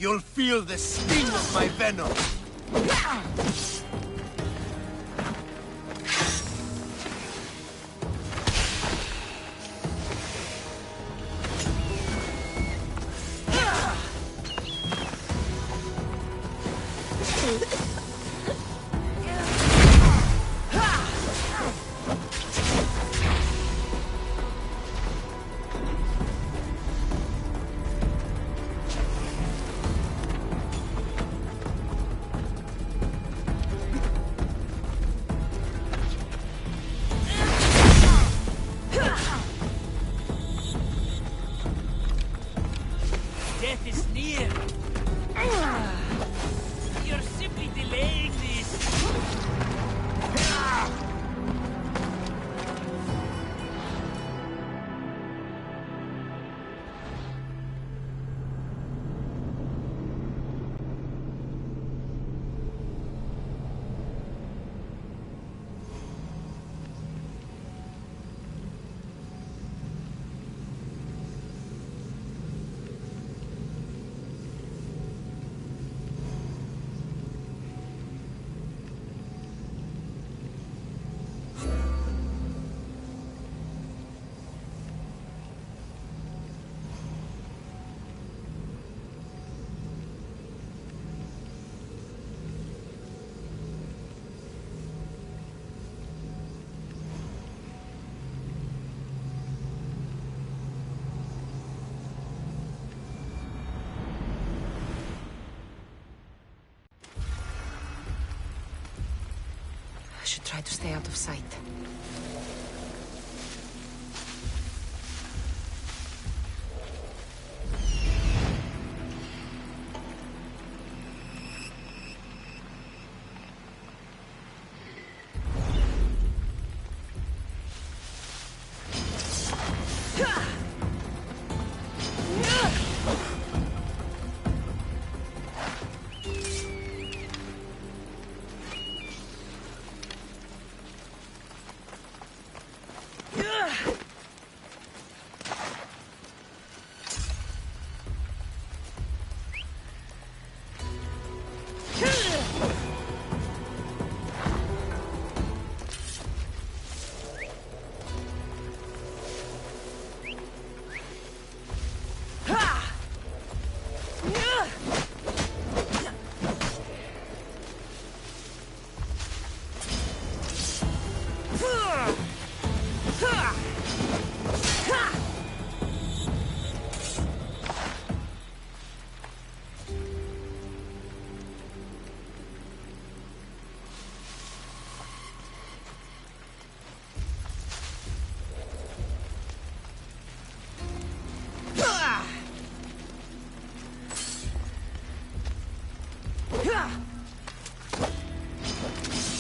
You'll feel the sting of my venom. Death is near. You're simply delaying this. I should try to stay out of sight.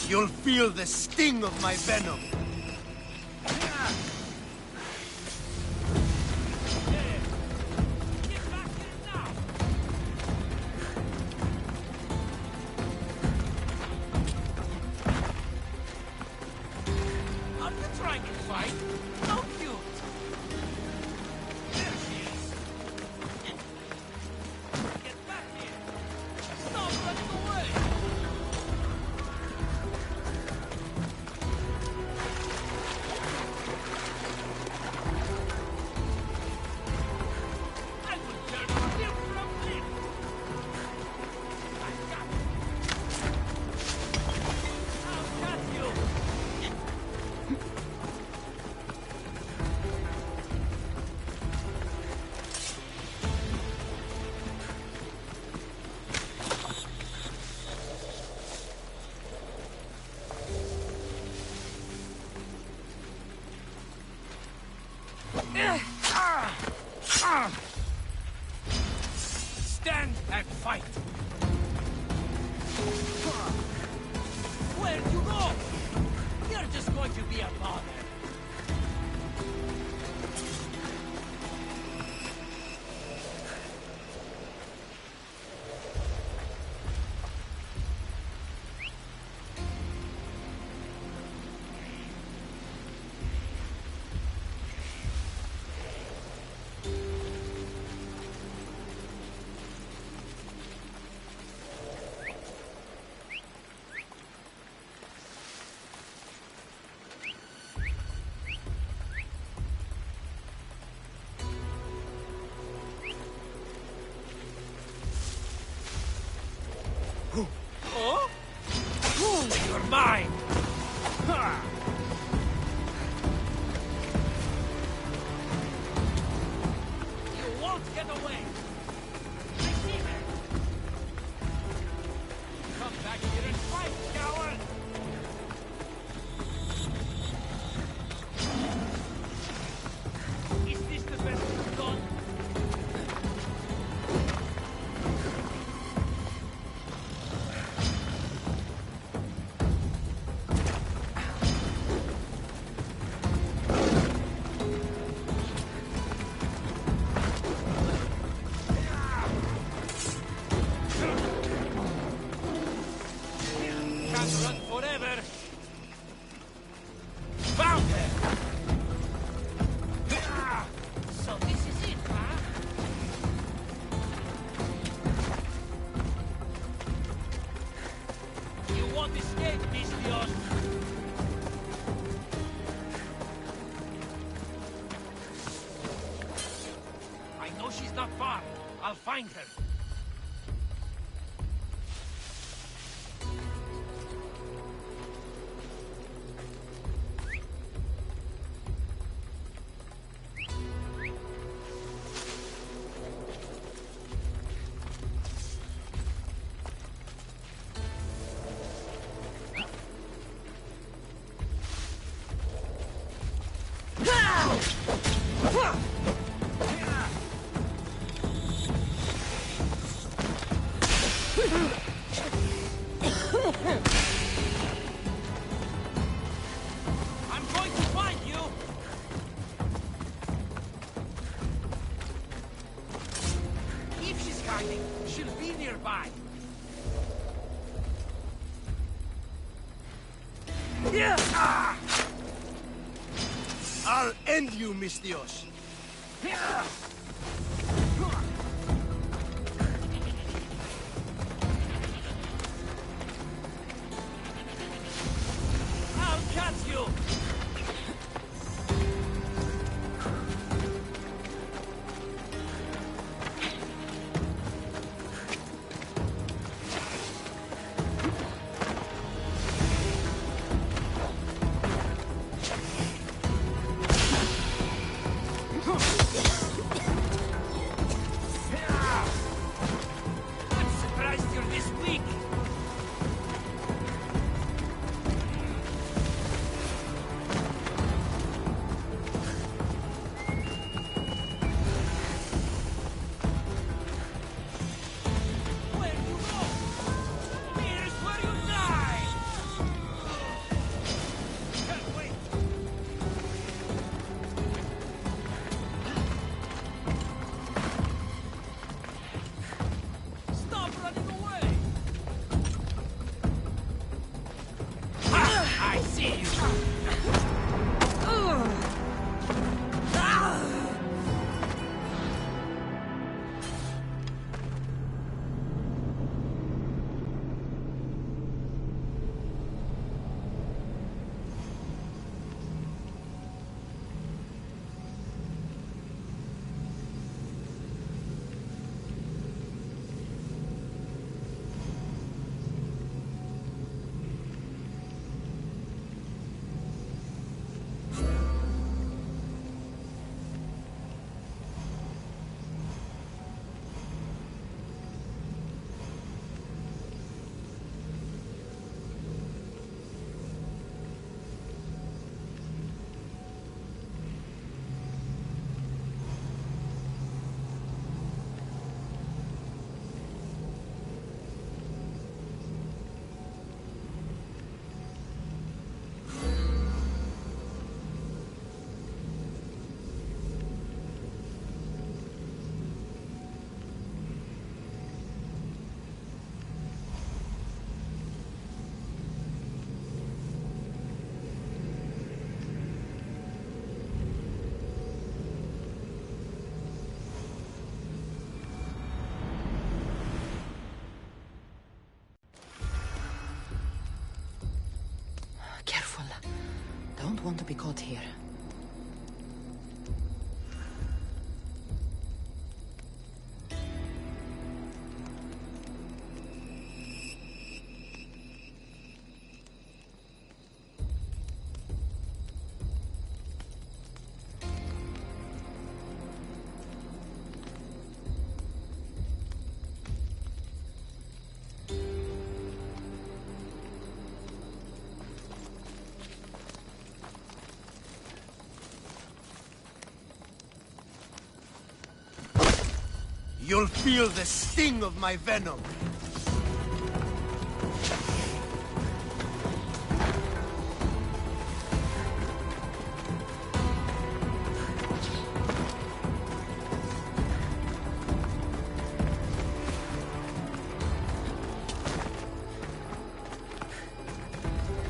You'll feel the sting of my venom. Are you trying to fight? How cute! There she is! Get back here! Stop running away! I will turn flip from flip! I got you! I'll got you! Stand and fight! Where'd you go? You're just going to be a bother. find her. I'm going to find you! If she's hiding, she'll be nearby. Yeah! Ah! I'll end you, Mis Dios. I'll catch you! I'm surprised you're this weak. Where you go? Here's where you die! Wait! Stop running away! Ha! I see you! Careful. Don't want to be caught here. You'll feel the sting of my venom.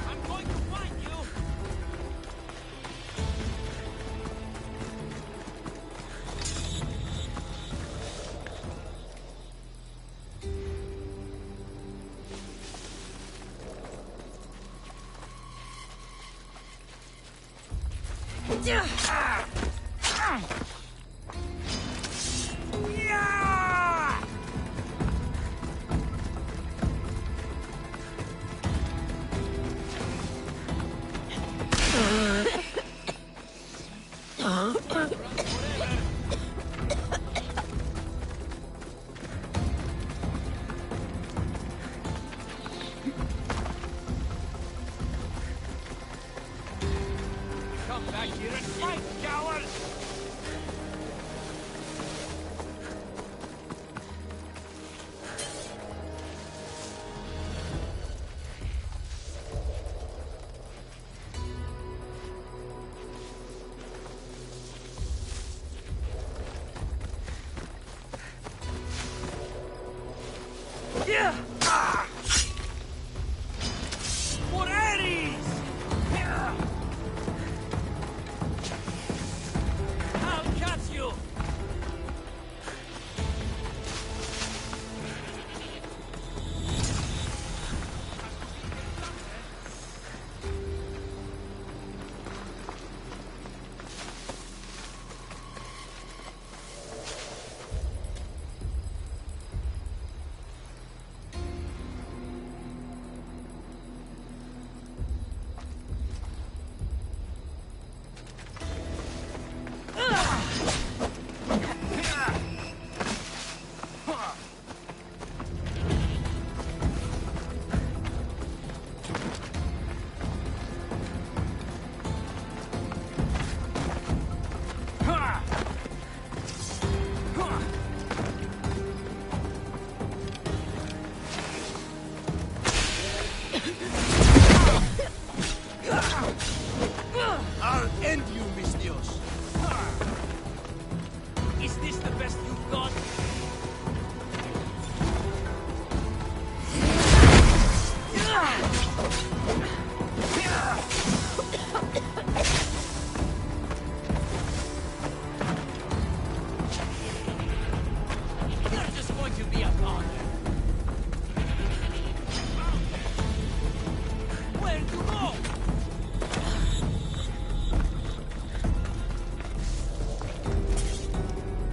I'm going to find you! Yeah! Come back here and fight, cowards! Yeah! Ah! For Ares! Yeah! I'll catch you! I'll end you, mis Dios. Is this the best you've got? You're just going to be a bother. Where to go?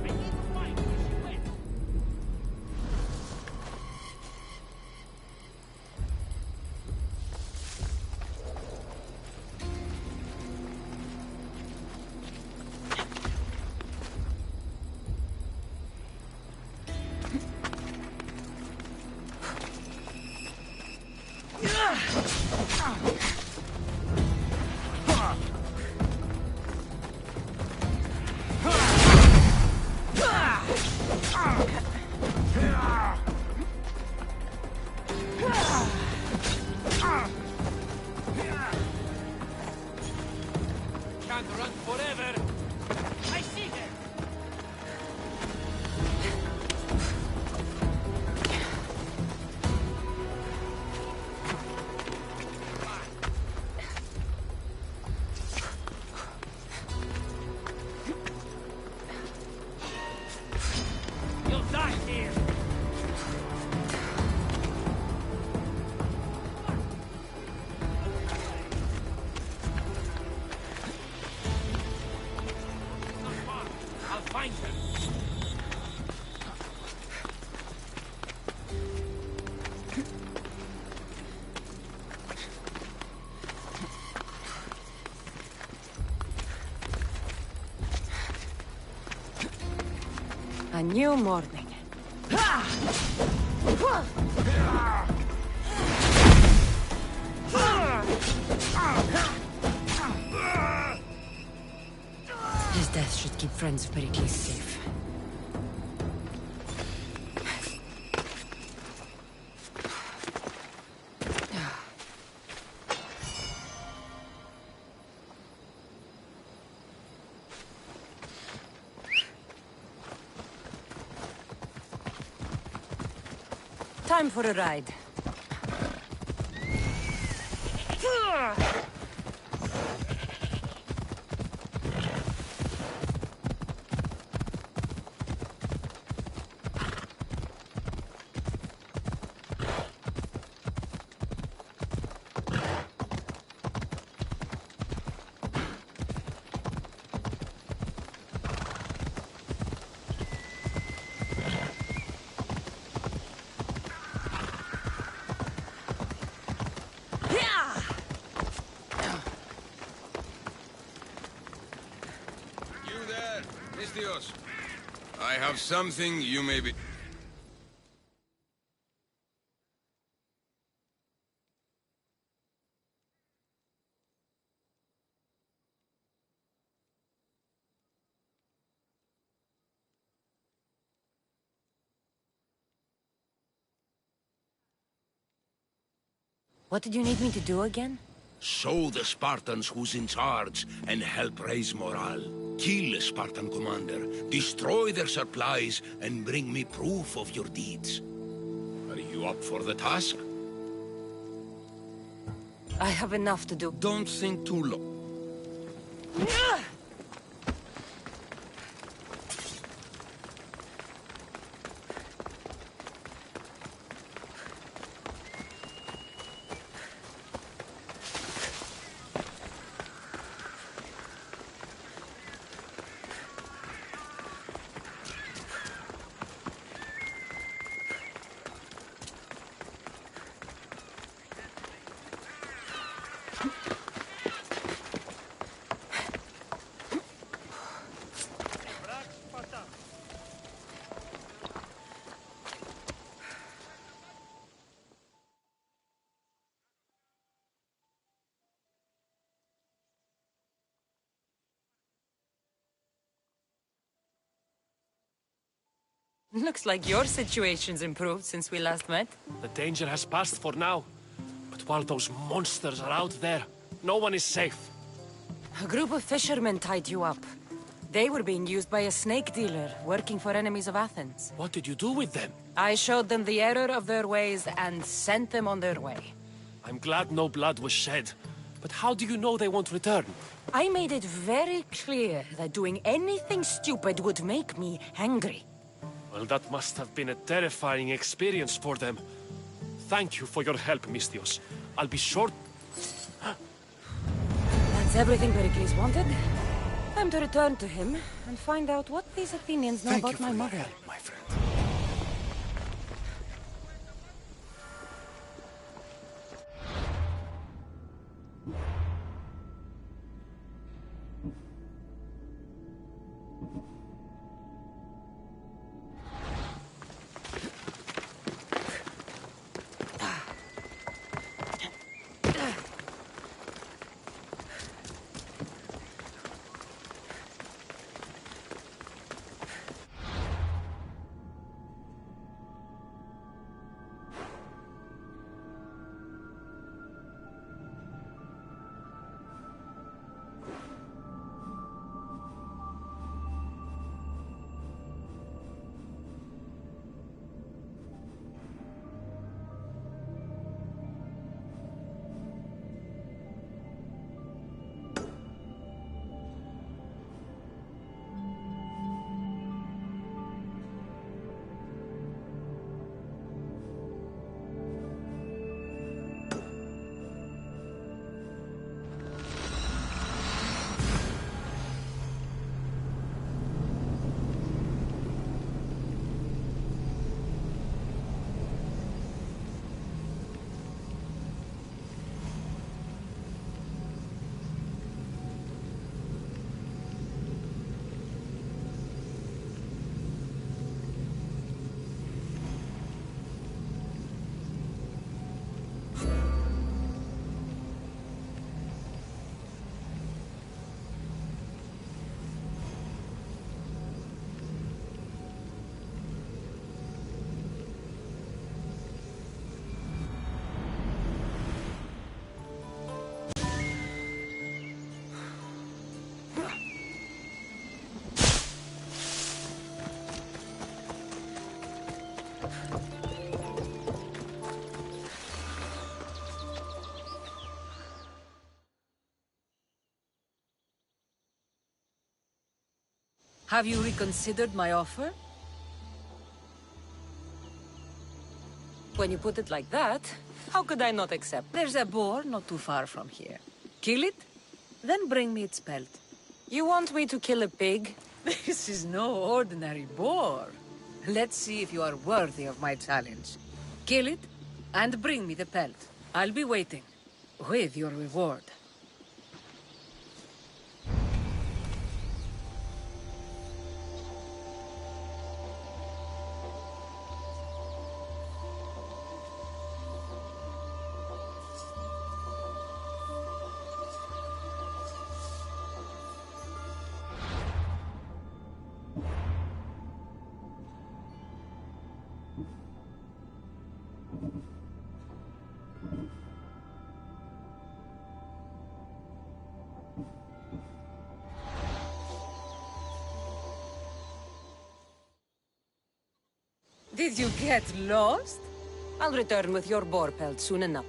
I need to find this way. Can't run forever. I see them. You'll die here. Not far. I'll find them. A new morning. His death should keep friends of Pericles safe. Time for a ride. Mistios. I have something you may be... What did you need me to do again? Show the Spartans who's in charge and help raise morale. Kill a Spartan commander, destroy their supplies, and bring me proof of your deeds. Are you up for the task? I have enough to do. Don't think too long. Looks like your situation's improved since we last met. The danger has passed for now. But while those monsters are out there, no one is safe. A group of fishermen tied you up. They were being used by a snake dealer, working for enemies of Athens. What did you do with them? I showed them the error of their ways and sent them on their way. I'm glad no blood was shed. But how do you know they won't return? I made it very clear that doing anything stupid would make me angry. Well, that must have been a terrifying experience for them. Thank you for your help, Mistios. I'll be sure... That's everything Pericles wanted. Time to return to him and find out what these Athenians know about my mother. My friend. Have you reconsidered my offer? When you put it like that, how could I not accept? There's a boar not too far from here. Kill it, then bring me its pelt. You want me to kill a pig? This is no ordinary boar. Let's see if you are worthy of my challenge. Kill it, and bring me the pelt. I'll be waiting, with your reward. Did you get lost? I'll return with your boar pelt soon enough.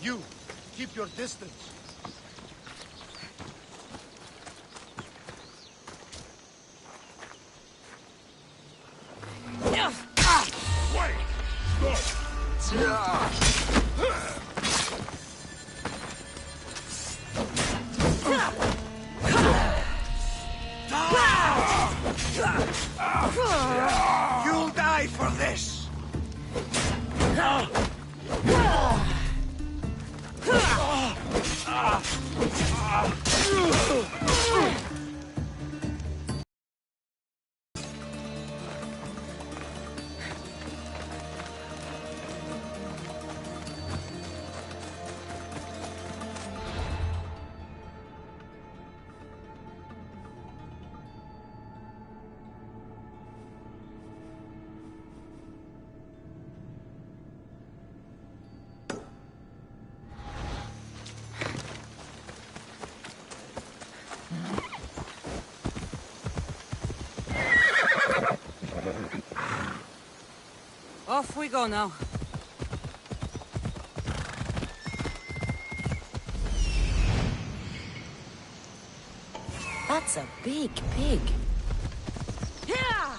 You, keep your distance. You'll die for this! Off we go now. That's a big pig. Yeah!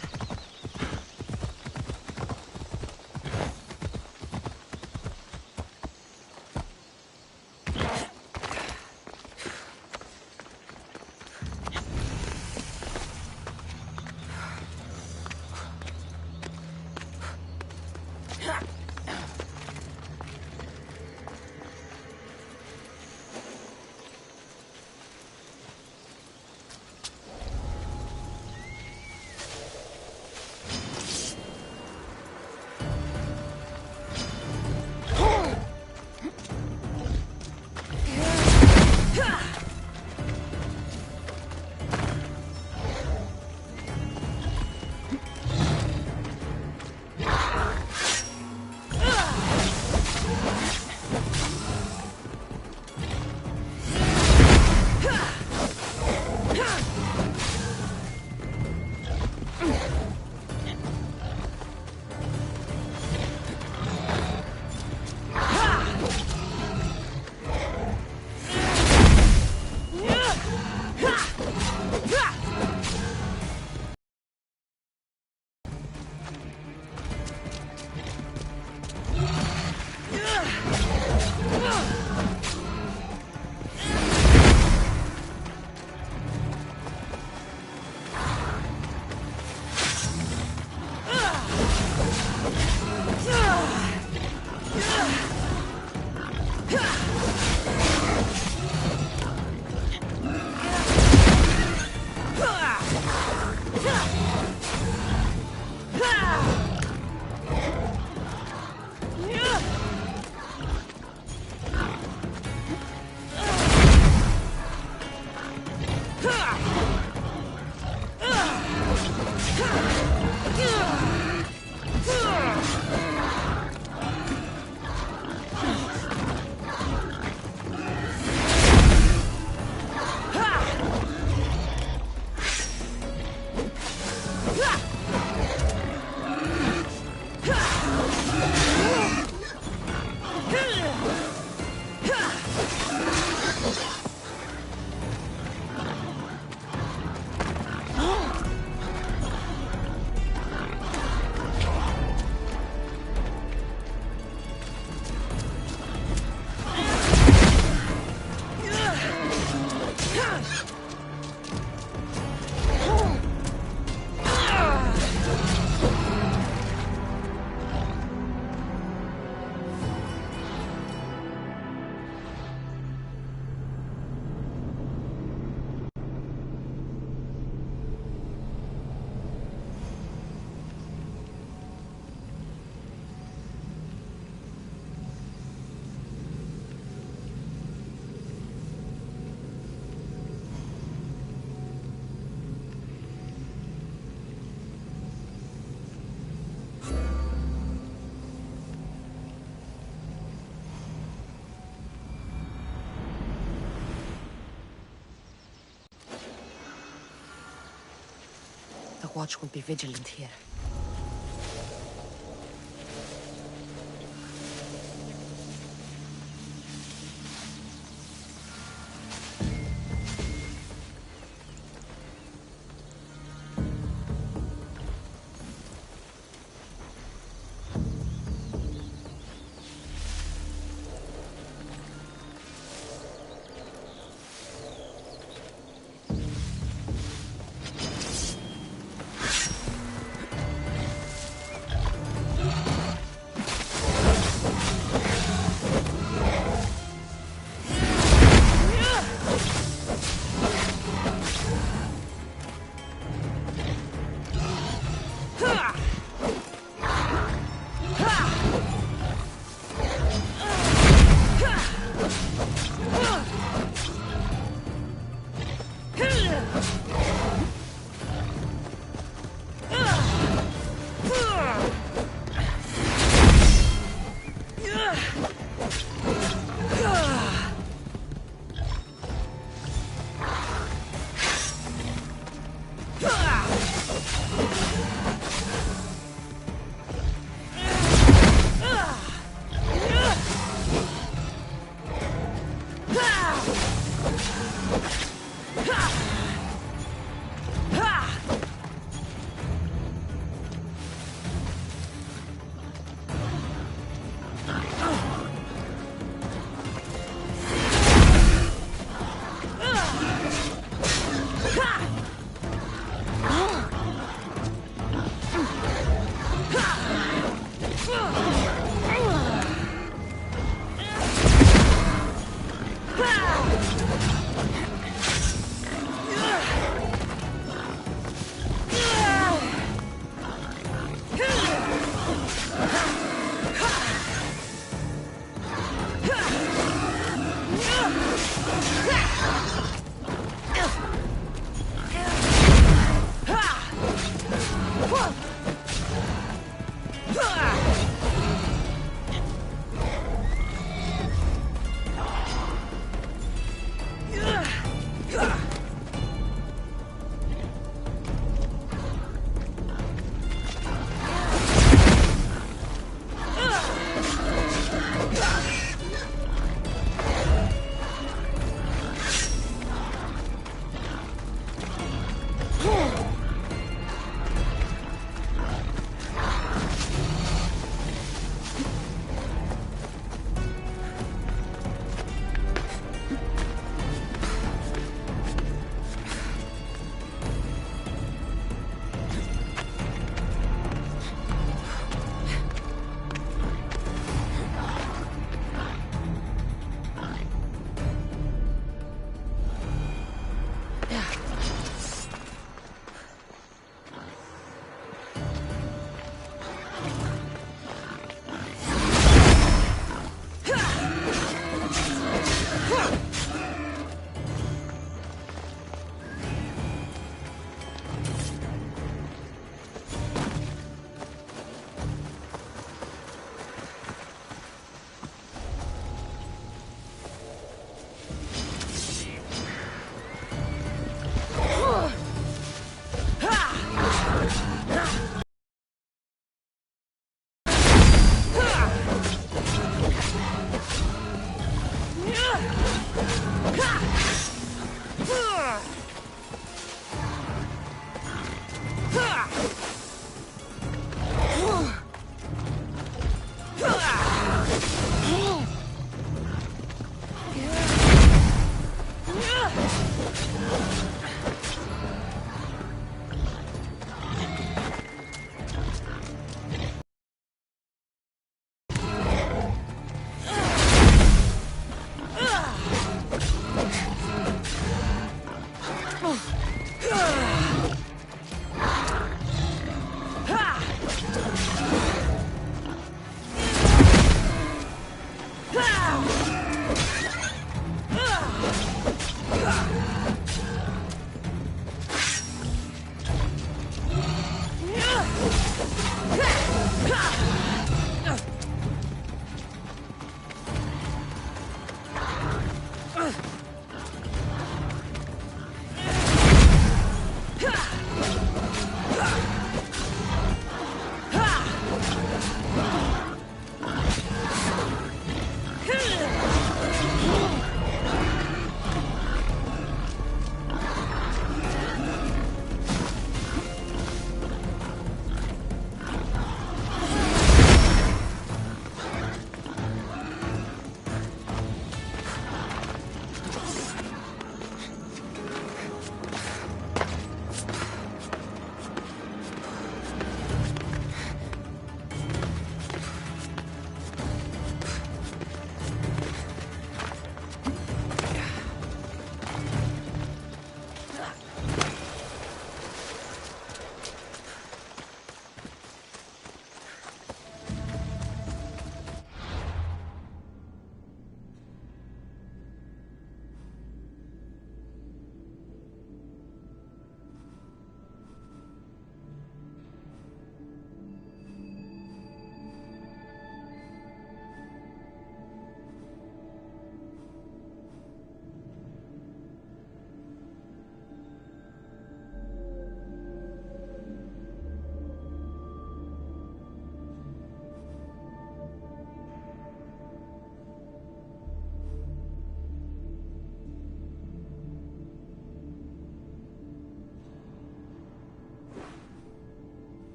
watch will be vigilant here.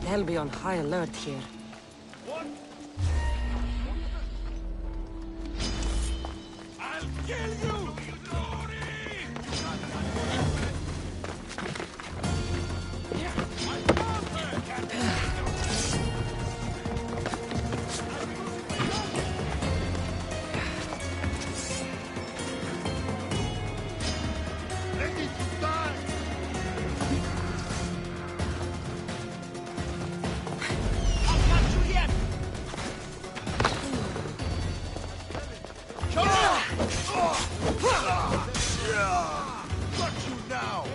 They'll be on high alert here. I'll kill you! Ready to die! I'll catch you yet! Got you now!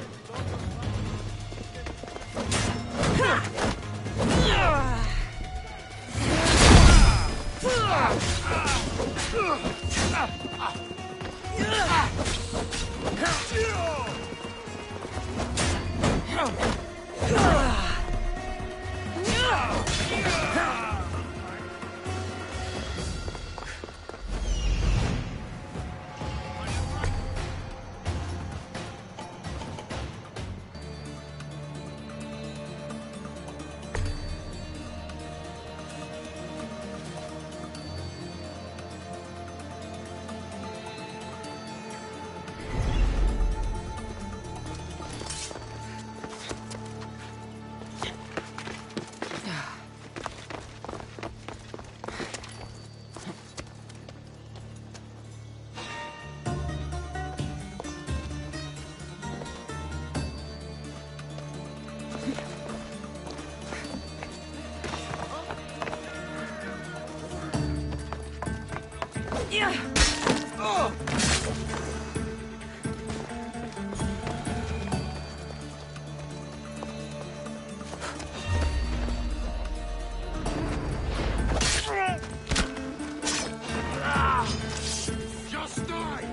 Just die!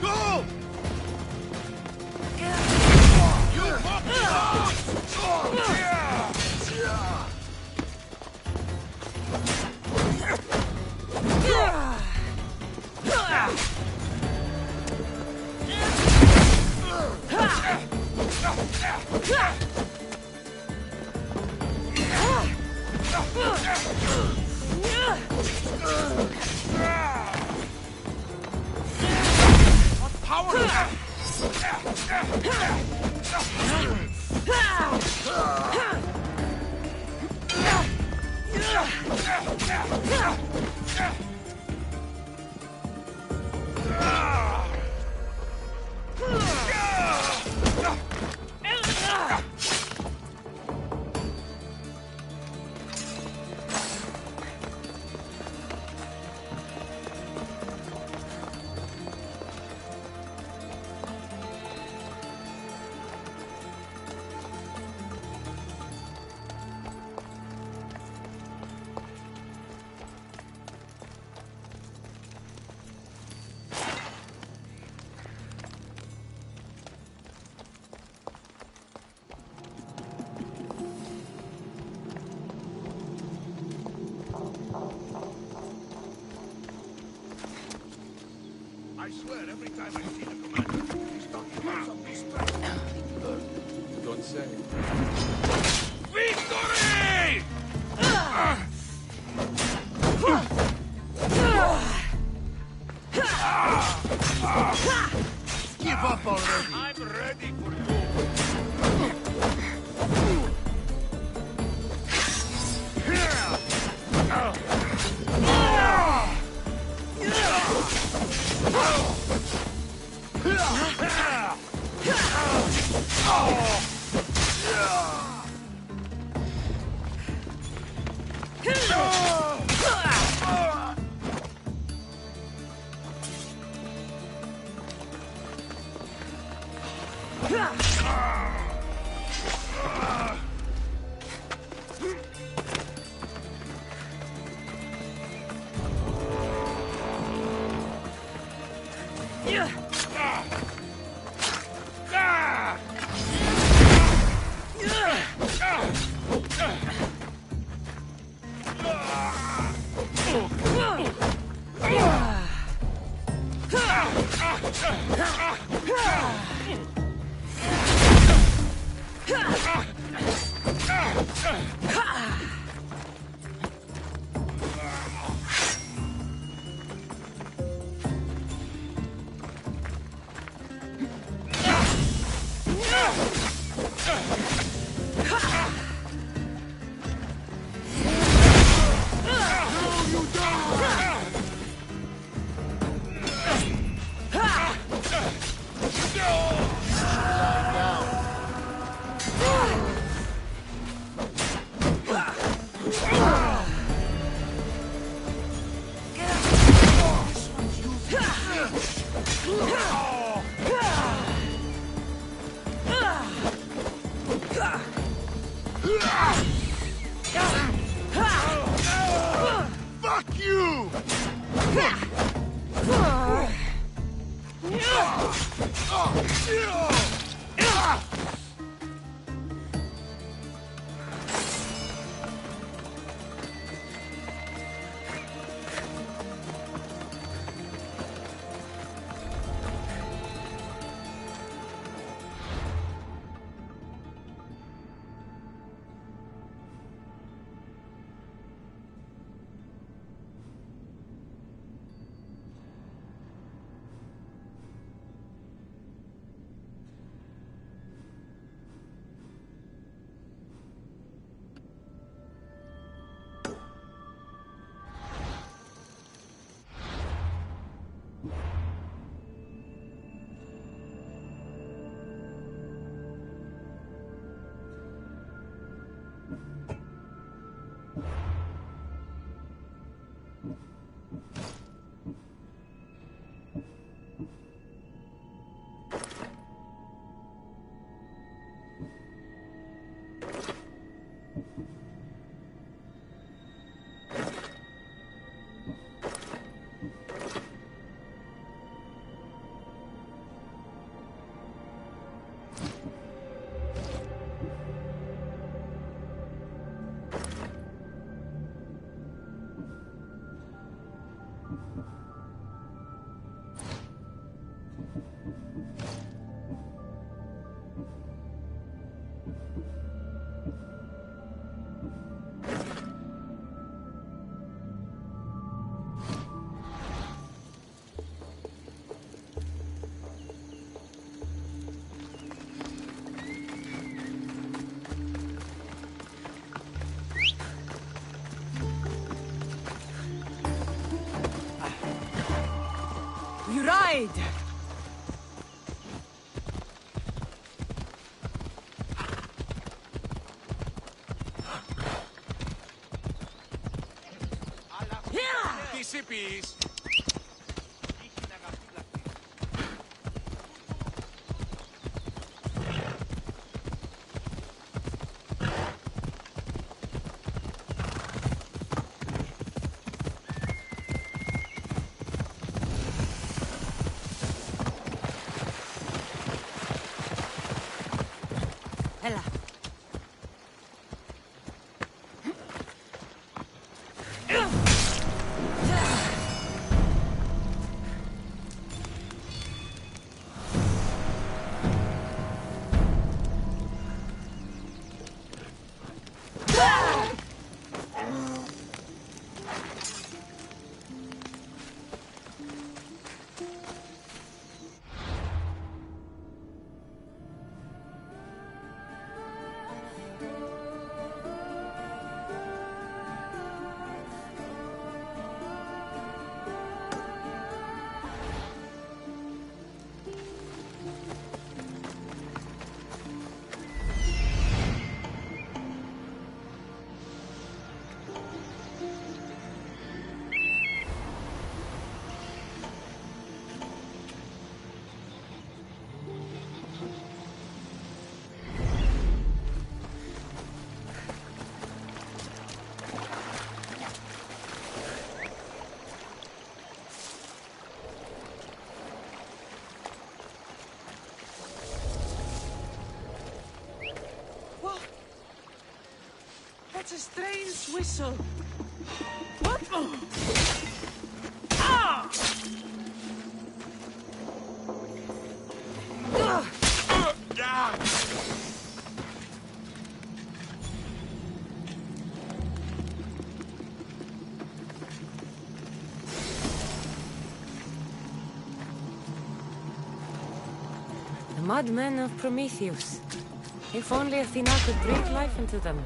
Go! You fucking I swear, every time I see the commander, he's talking about something special. Don't say. Victory! Give up already! I'm ready for you! Oh! Fuck you! You ride! Easy peas. Ella. That's a strange whistle. What? Oh. Ah! The madmen of Prometheus. If only Athena could breathe life into them.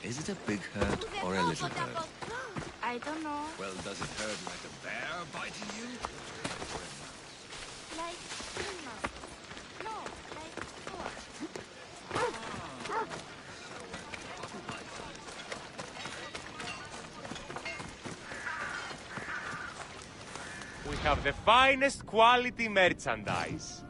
Is it a big hurt or a little hurt? I don't know. Well, does it hurt like a bear biting you? Like animals. No, like four. We have the finest quality merchandise.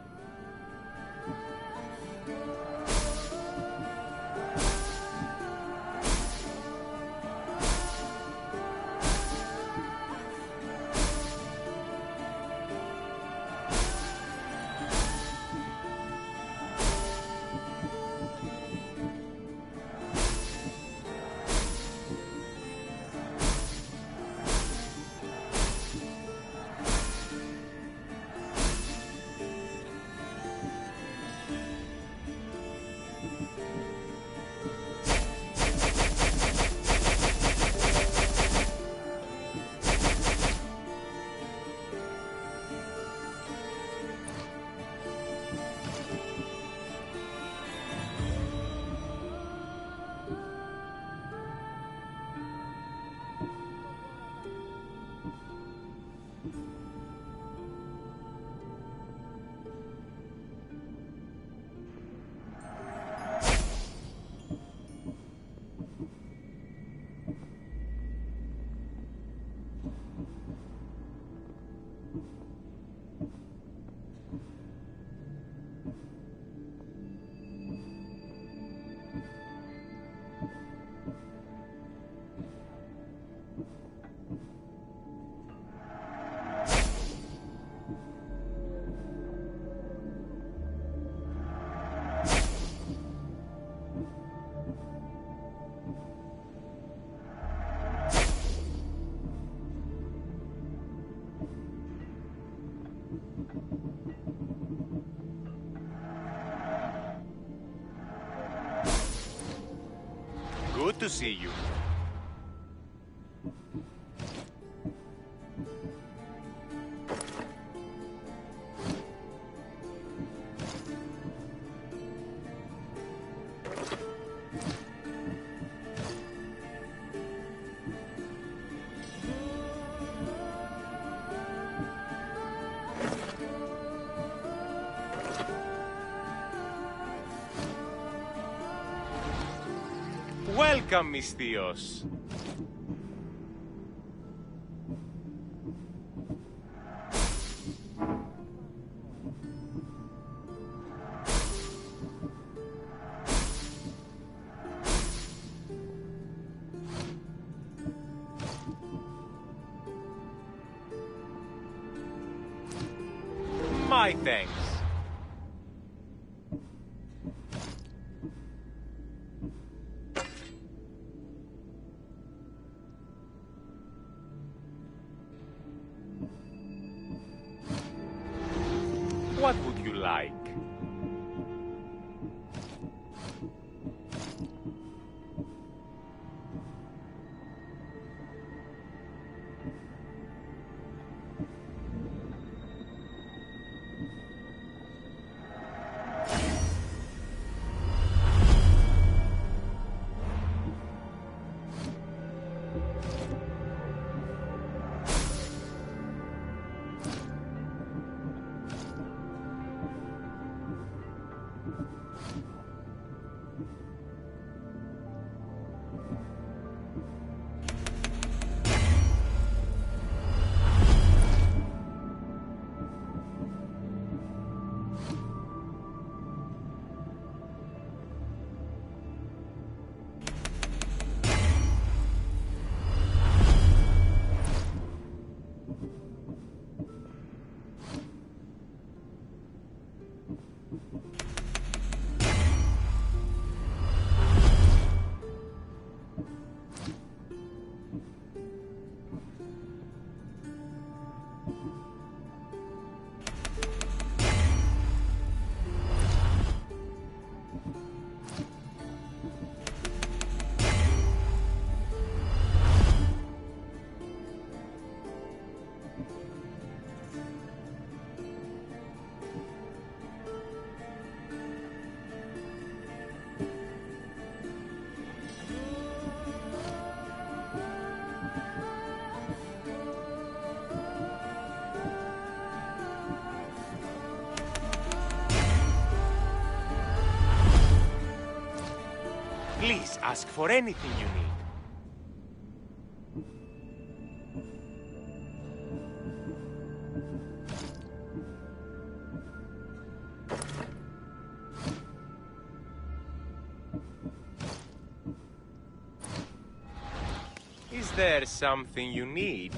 Good to see you. Welcome, mis tíos. My thanks. What would you like? Please ask for anything you need. Is there something you need?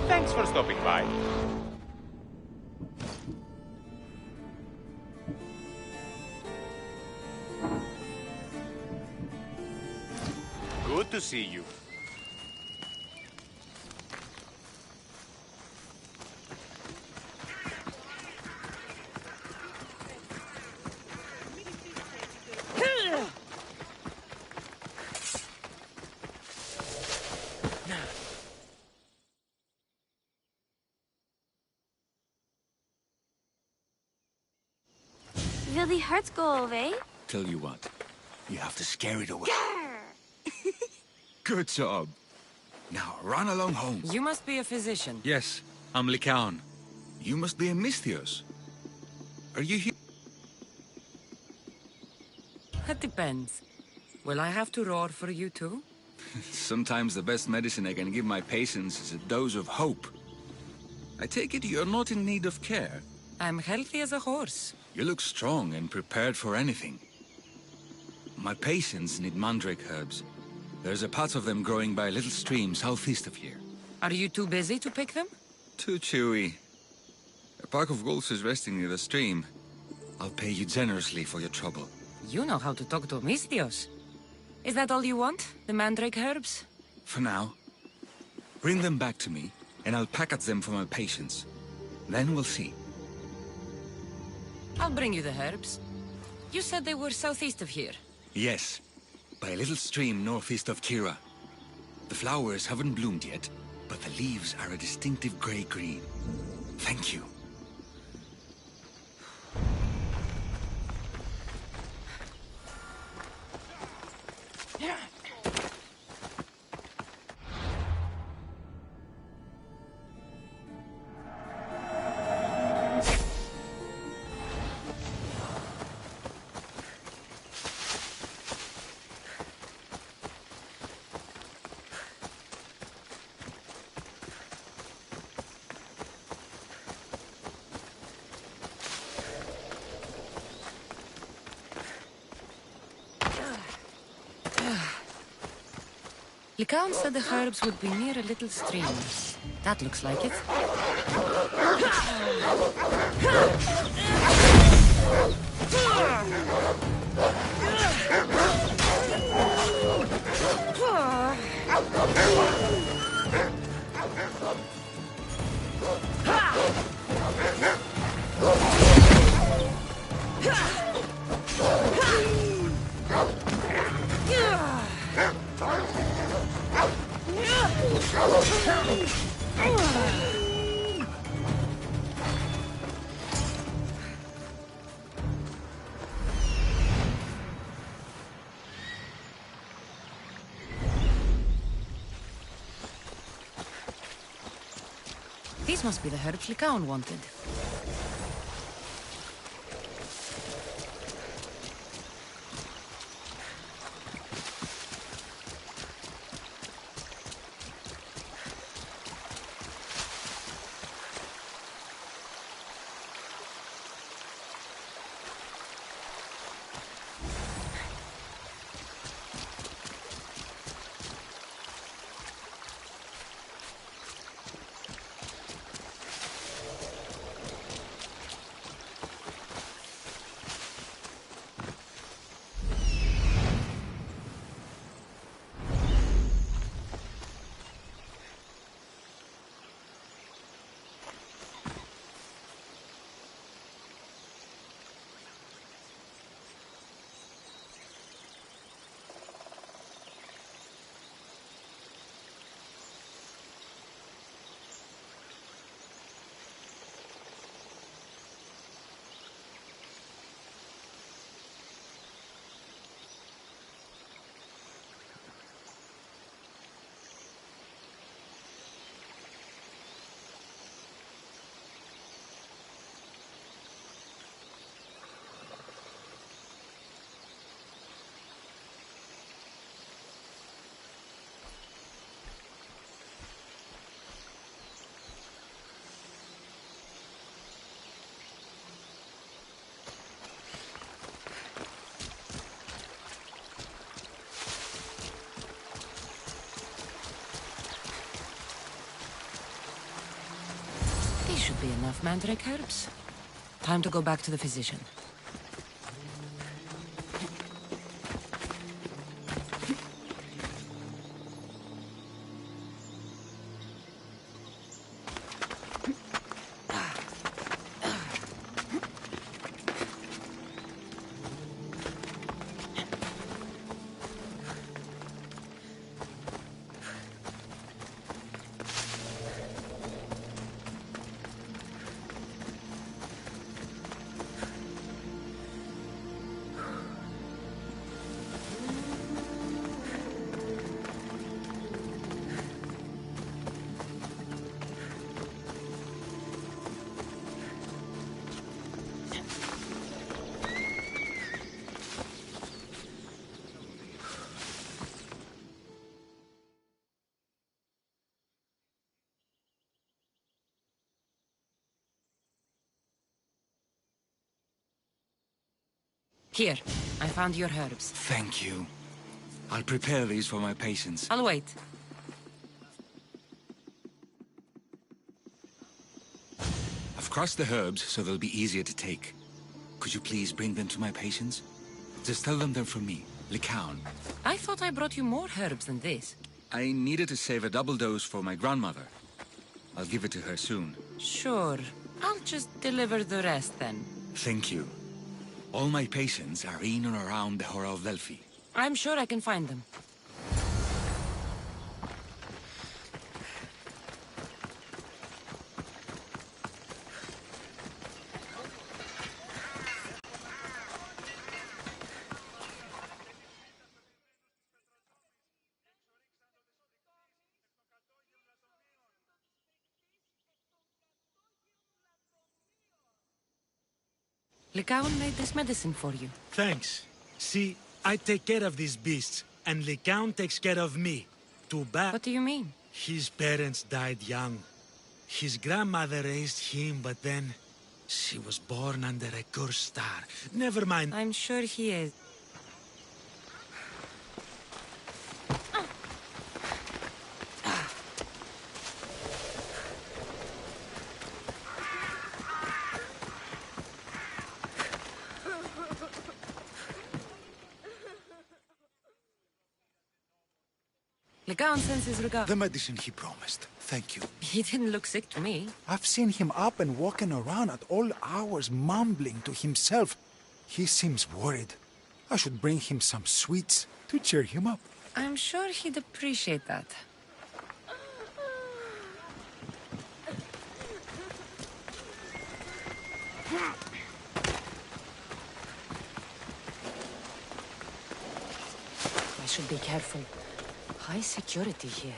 Thanks for stopping by. Good to see you. Will the hurts go away? Tell you what, you have to scare it away. Good job. Now run along home. You must be a physician. Yes, I'm Lycaon. You must be a Misthios. Are you here? That depends. Will I have to roar for you too? Sometimes the best medicine I can give my patients is a dose of hope. I take it you're not in need of care. I'm healthy as a horse. You look strong and prepared for anything. My patients need mandrake herbs. There's a patch of them growing by a little stream southeast of here. Are you too busy to pick them? Too chewy. A pack of wolves is resting near the stream. I'll pay you generously for your trouble. You know how to talk to Misthios. Is that all you want? The mandrake herbs? For now. Bring them back to me, and I'll package them for my patients. Then we'll see. I'll bring you the herbs. You said they were southeast of here. Yes, by a little stream northeast of Kira. The flowers haven't bloomed yet, but the leaves are a distinctive grey-green. Thank you. Lycaon said the herbs would be near a little stream. That looks like it. These must be the herbs Lycaon wanted. Should be enough mandrake herbs. Time to go back to the physician. Here, I found your herbs. Thank you. I'll prepare these for my patients. I'll wait. I've crossed the herbs so they'll be easier to take. Could you please bring them to my patients? Just tell them they're from me, Lycaon. I thought I brought you more herbs than this. I needed to save a double dose for my grandmother. I'll give it to her soon. Sure. I'll just deliver the rest then. Thank you. All my patients are in and around the Horror of Delphi. I'm sure I can find them. Lycaon made this medicine for you. Thanks. See, I take care of these beasts, and Lycaon takes care of me. Too bad. What do you mean? His parents died young. His grandmother raised him, but then she was born under a cursed star. Never mind. I'm sure he is. Lycaon sends his regards. The medicine he promised. Thank you. He didn't look sick to me. I've seen him up and walking around at all hours, mumbling to himself. He seems worried. I should bring him some sweets to cheer him up. I'm sure he'd appreciate that. I should be careful. High security here.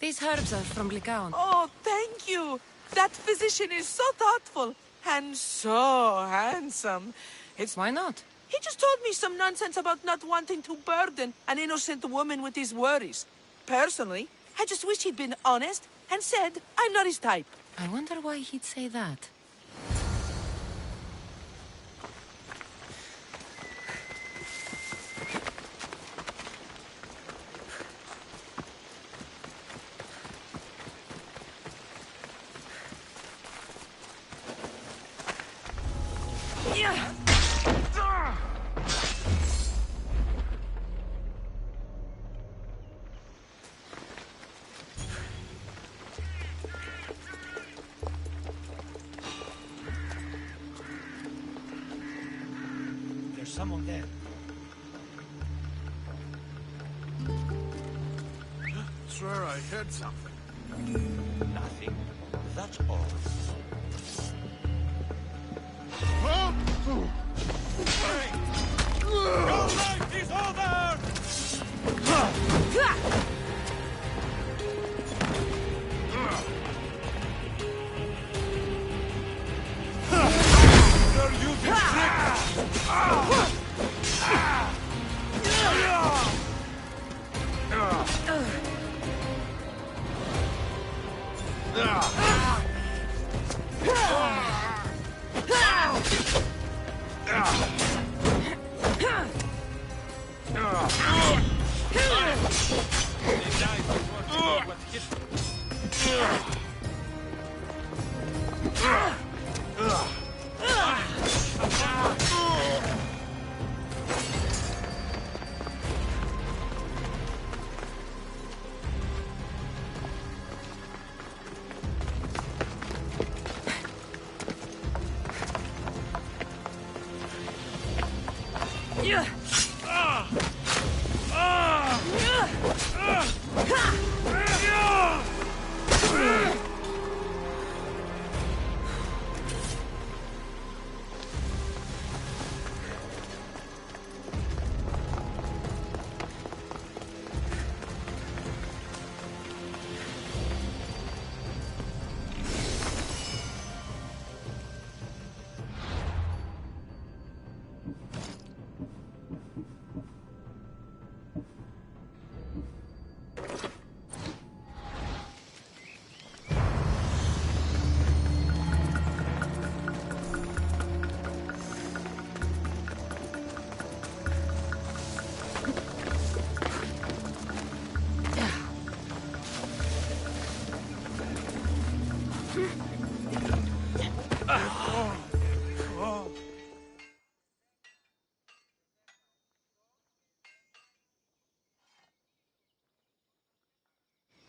These herbs are from Lycaon. Oh, thank you. That physician is so thoughtful and so handsome. Why not? He just told me some nonsense about not wanting to burden an innocent woman with his worries. Personally, I just wish he'd been honest and said I'm not his type. I wonder why he'd say that. There's someone there. Swear I heard something. Nothing. That's all. Huh? Your life is over! You're using tricks!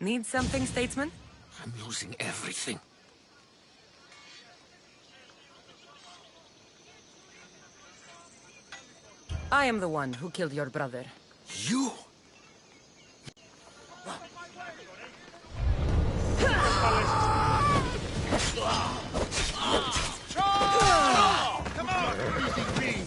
Need something, statesman? I'm losing everything. I am the one who killed your brother. You? Come on! Easy green!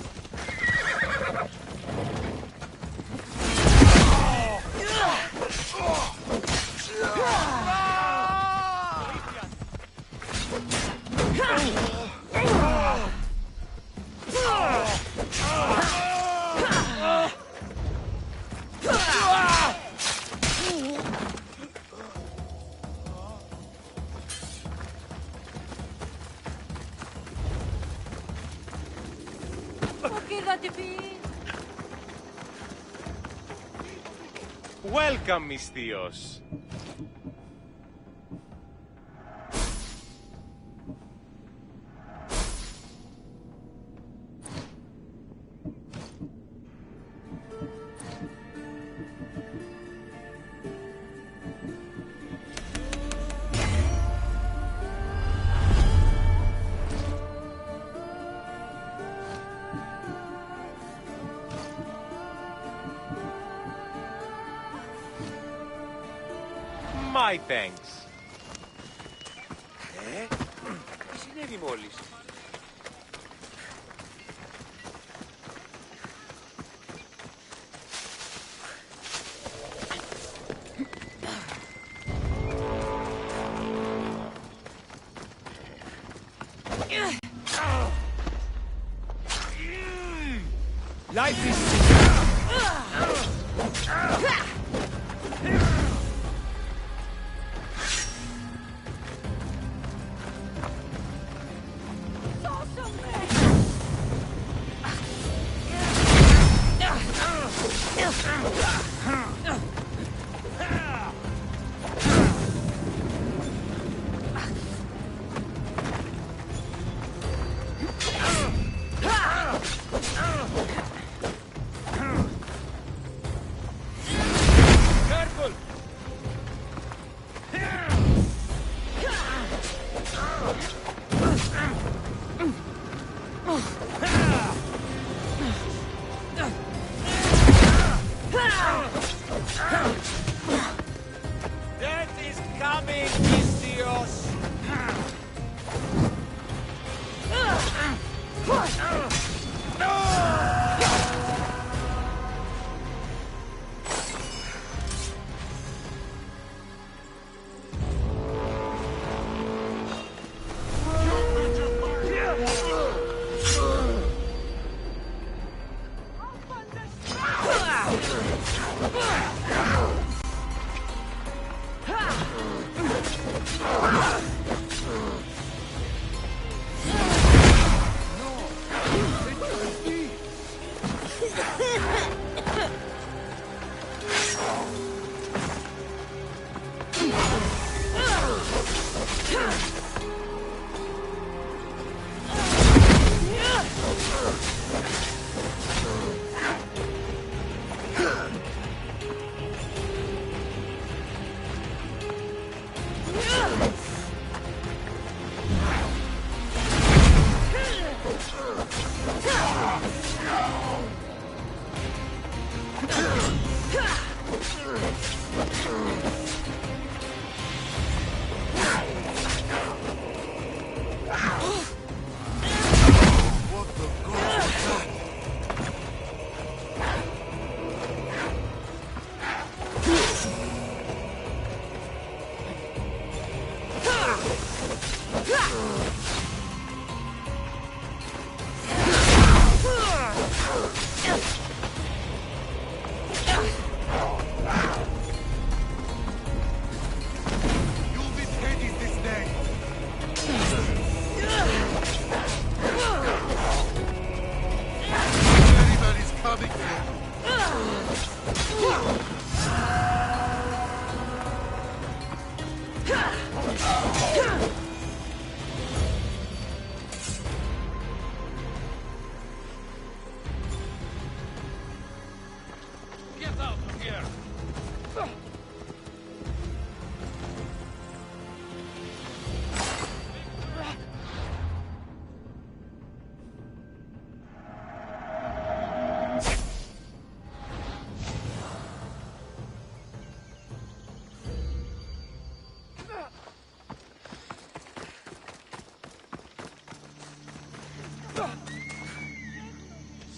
Welcome, Misthios. My thanks. Τι συνέβη μόλις? Life is... Death is coming, Misthios!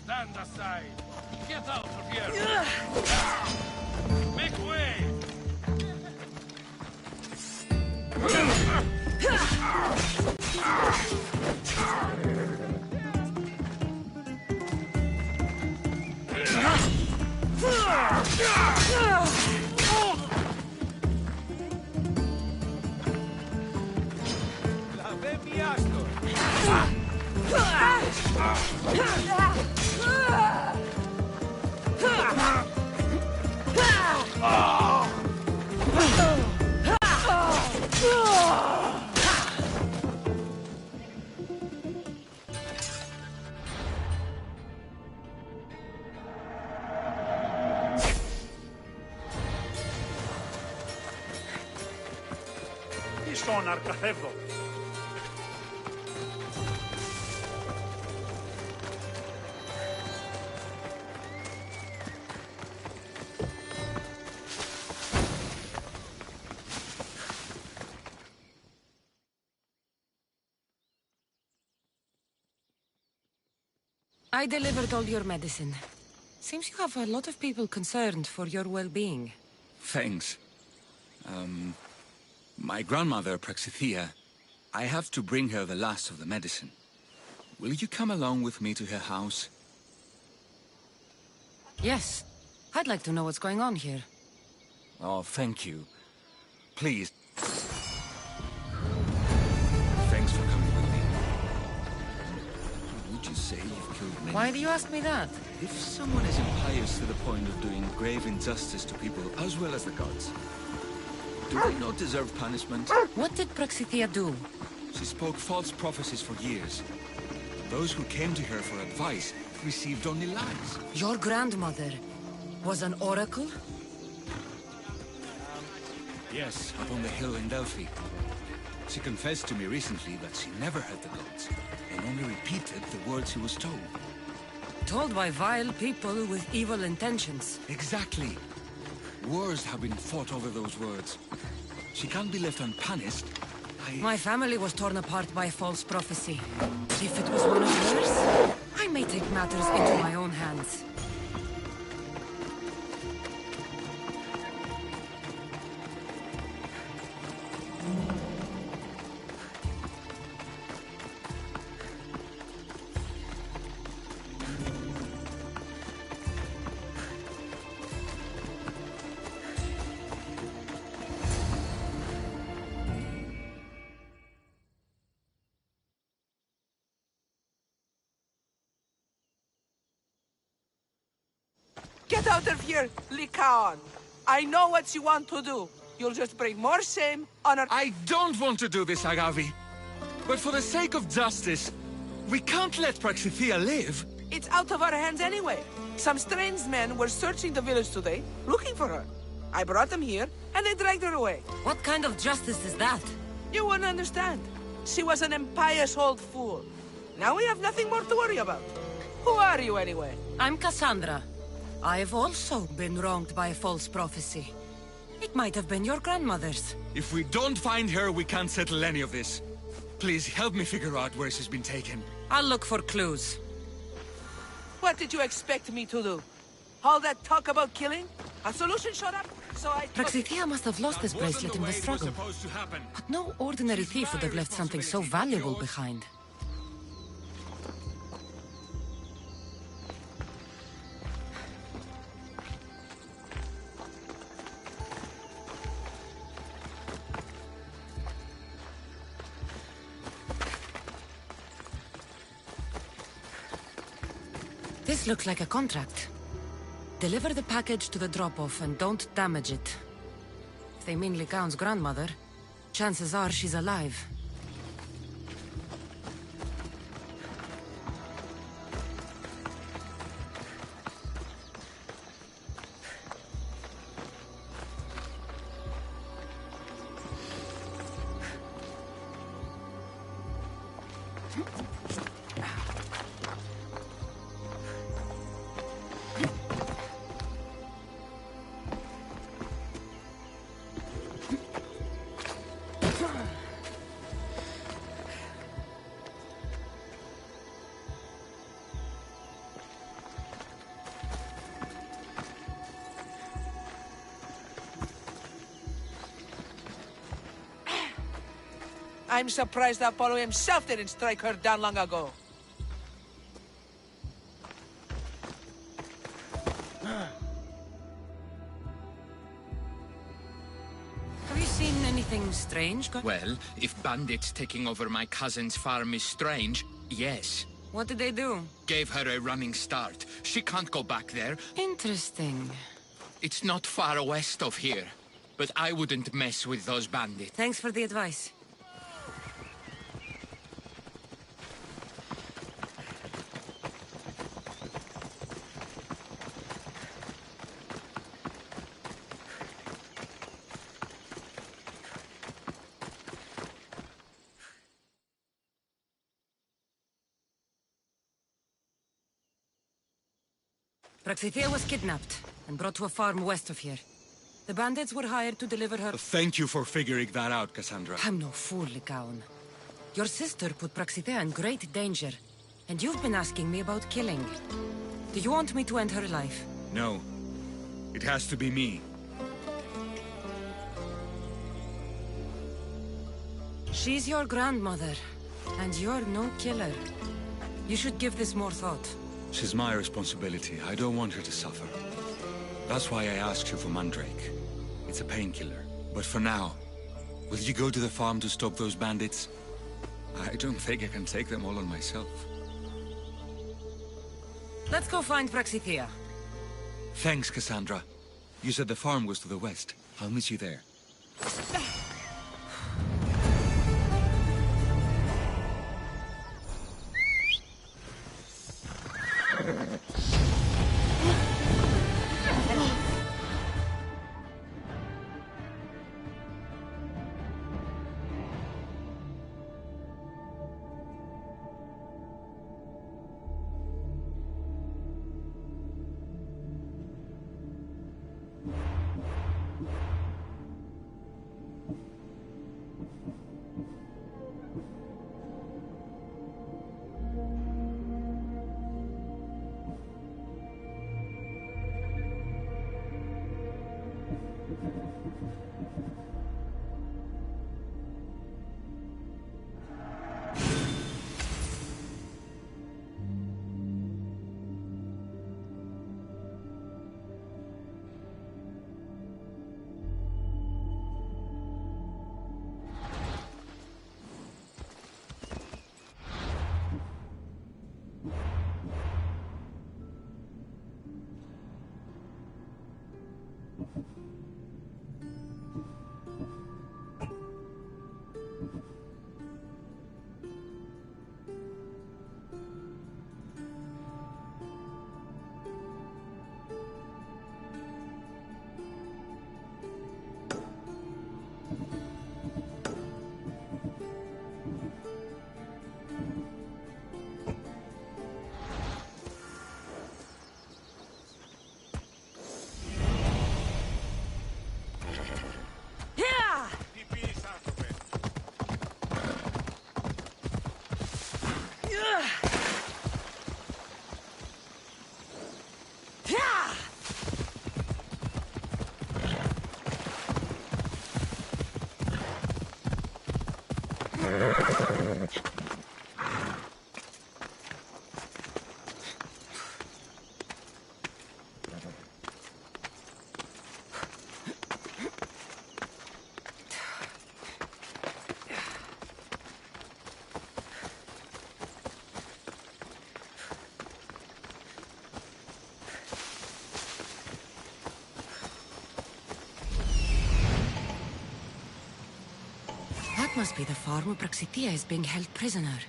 Stand aside. Get out of here. Make way. Στον αρκαθεύδο. I delivered all your medicine. Seems you have a lot of people concerned for your well-being. Thanks. My grandmother, Praxithea, I have to bring her the last of the medicine. Will you come along with me to her house? Yes. I'd like to know what's going on here. Oh, thank you. Please. Thanks for coming with me. Would you say you've killed many? Why do you ask me that? If someone is impious to the point of doing grave injustice to people as well as the gods, do they not deserve punishment? What did Praxithea do? She spoke false prophecies for years. Those who came to her for advice received only lies. Your grandmother was an oracle? Yes, up on the hill in Delphi. She confessed to me recently that she never heard the gods, and only repeated the words she was told. Told by vile people with evil intentions. Exactly. Wars have been fought over those words. She can't be left unpunished. My family was torn apart by a false prophecy. If it was one of yours, I may take matters into my own hands. Get out of here, Lycaon! I know what you want to do. You'll just bring more shame on our— I don't want to do this, Agavi. But for the sake of justice, we can't let Praxithea live. It's out of our hands anyway. Some strange men were searching the village today, looking for her. I brought them here, and they dragged her away. What kind of justice is that? You wouldn't understand. She was an impious old fool. Now we have nothing more to worry about. Who are you, anyway? I'm Cassandra. I've also been wronged by a false prophecy. It might have been your grandmother's. If we don't find her, we can't settle any of this. Please, help me figure out where she's been taken. I'll look for clues. What did you expect me to do? All that talk about killing? A solution showed up, so I— Praxithea must have lost this bracelet in the struggle. But no ordinary thief would have left something so valuable behind. This looks like a contract. Deliver the package to the drop-off and don't damage it. If they mean Lycaon's grandmother, chances are she's alive. I'm surprised Apollo himself didn't strike her down long ago. Have you seen anything strange? Well, if bandits taking over my cousin's farm is strange, yes. What did they do? Gave her a running start. She can't go back there. Interesting. It's not far west of here, but I wouldn't mess with those bandits. Thanks for the advice. Praxithea was kidnapped and brought to a farm west of here. The bandits were hired to deliver her— Thank you for figuring that out, Cassandra. I'm no fool, Lycaon. Your sister put Praxithea in great danger, and you've been asking me about killing. Do you want me to end her life? No. It has to be me. She's your grandmother, and you're no killer. You should give this more thought. She's my responsibility. I don't want her to suffer. That's why I asked you for Mandrake. It's a painkiller. But for now, will you go to the farm to stop those bandits? I don't think I can take them all on myself. Let's go find Praxithea. Thanks, Cassandra. You said the farm was to the west. I'll meet you there. That must be the farm where Praxithea is being held prisoner.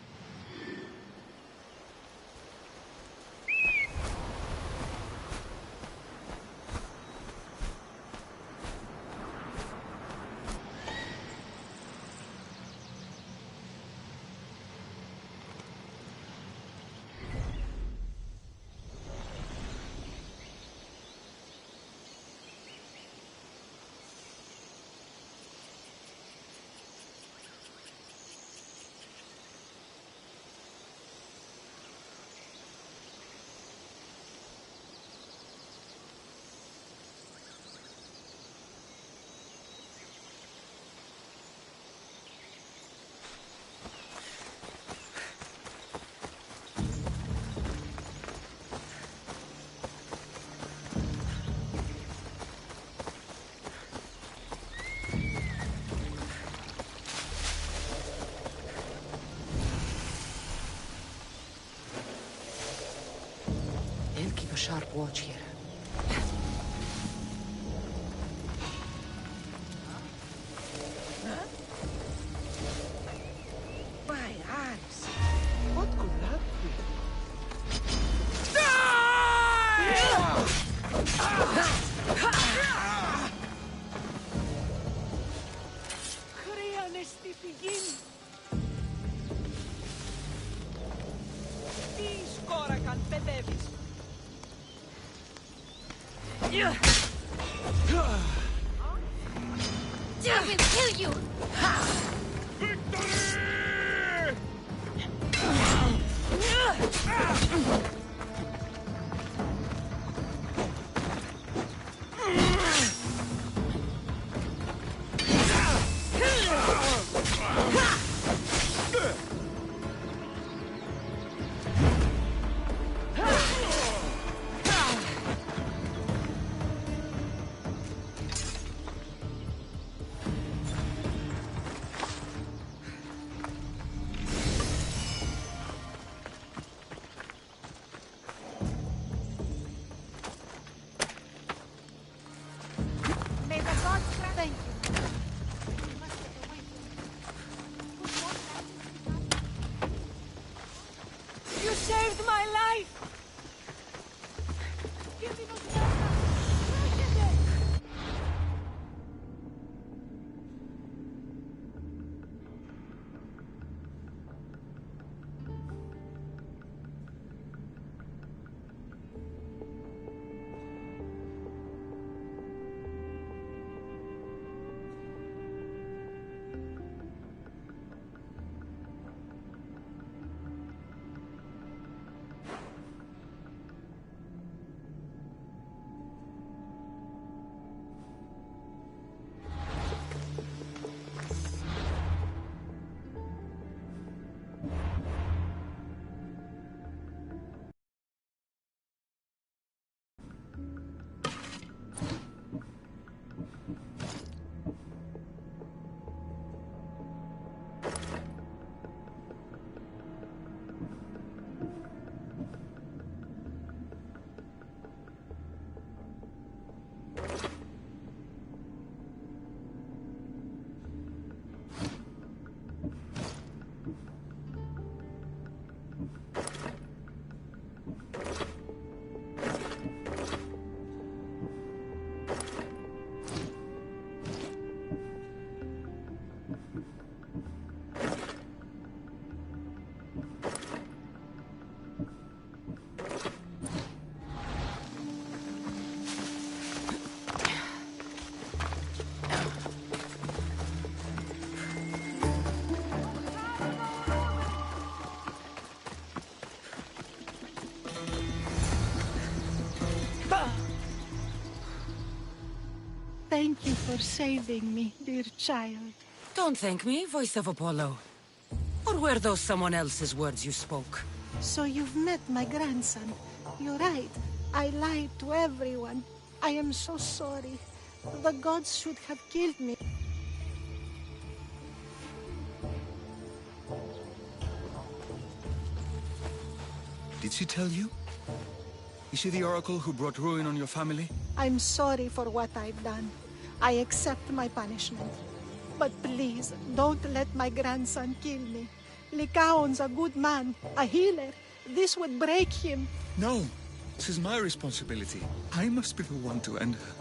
sharp watch here. My eyes. What could that be? Χρειανέστη πηγή. Τι σκόρακαν παιδεύεις. I will kill you! May the gods thank you. We must get away from here. You saved my life! Give me those weapons! Thank you for saving me, dear child. Don't thank me, voice of Apollo. Or were those someone else's words you spoke? So you've met my grandson. You're right. I lied to everyone. I am so sorry. The gods should have killed me. Did she tell you? Is she the oracle who brought ruin on your family? I'm sorry for what I've done. I accept my punishment. But please, don't let my grandson kill me. Lycaon's a good man, a healer. This would break him. No, this is my responsibility. I must be the one to end her.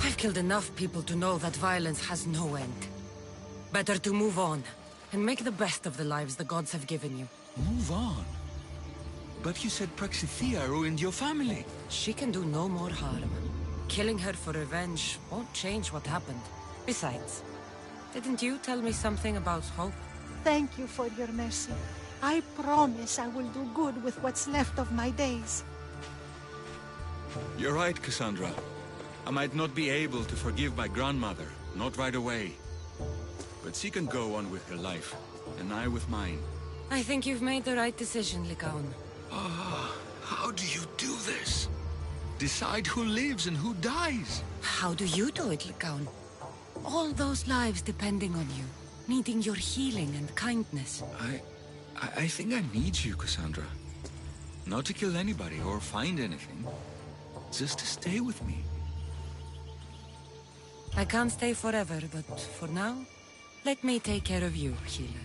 I've killed enough people to know that violence has no end. Better to move on, and make the best of the lives the gods have given you. Move on? But you said Praxithea ruined your family. She can do no more harm. Killing her for revenge won't change what happened. Besides, didn't you tell me something about hope? Thank you for your mercy. I promise I will do good with what's left of my days. You're right, Cassandra. I might not be able to forgive my grandmother, not right away. But she can go on with her life, and I with mine. I think you've made the right decision, Lycaon. Ah, how do you do this? Decide who lives and who dies? How do you do it, Lycaon? All those lives depending on you, needing your healing and kindness. I think I need you, Cassandra. Not to kill anybody or find anything. Just to stay with me. I can't stay forever, but for now, let me take care of you, healer.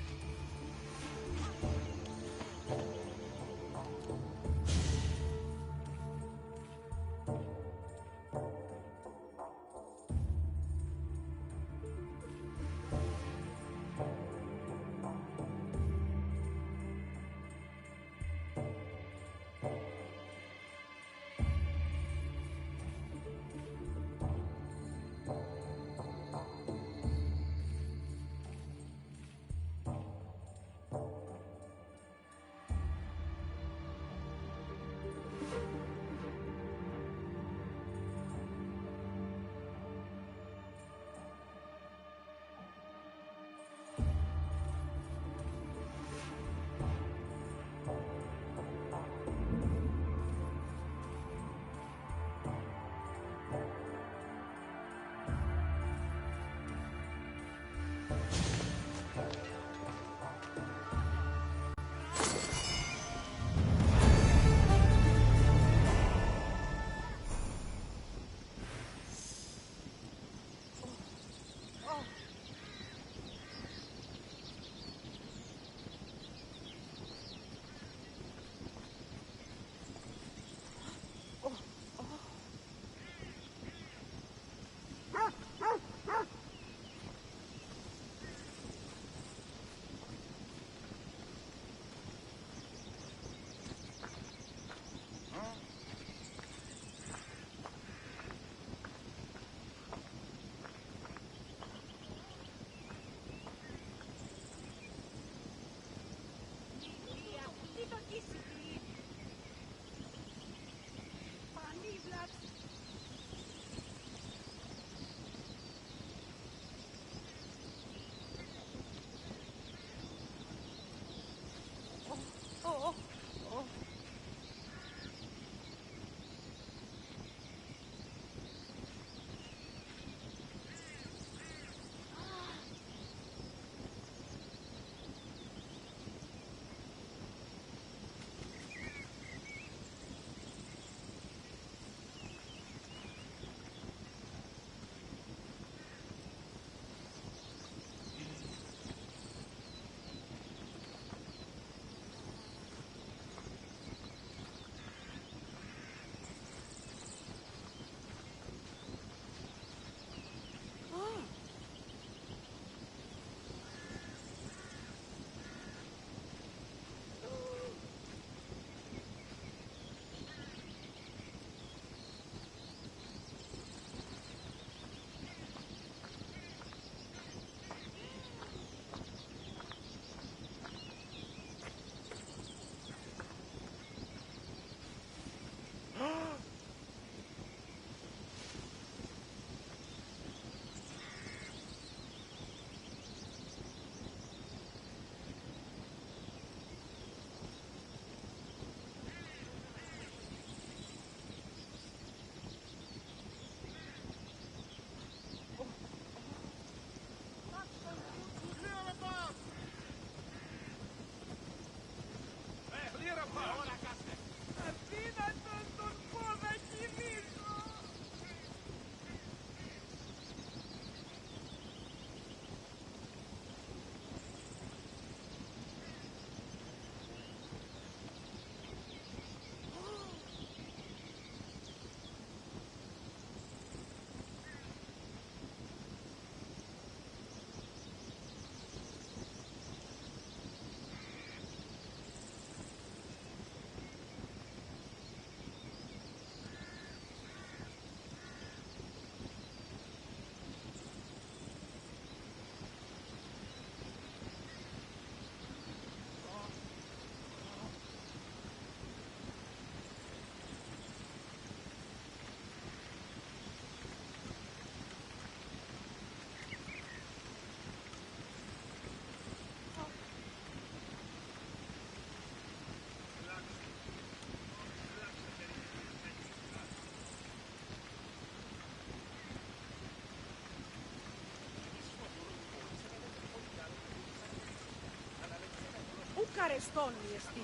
Ευχαριστώ, Εστί.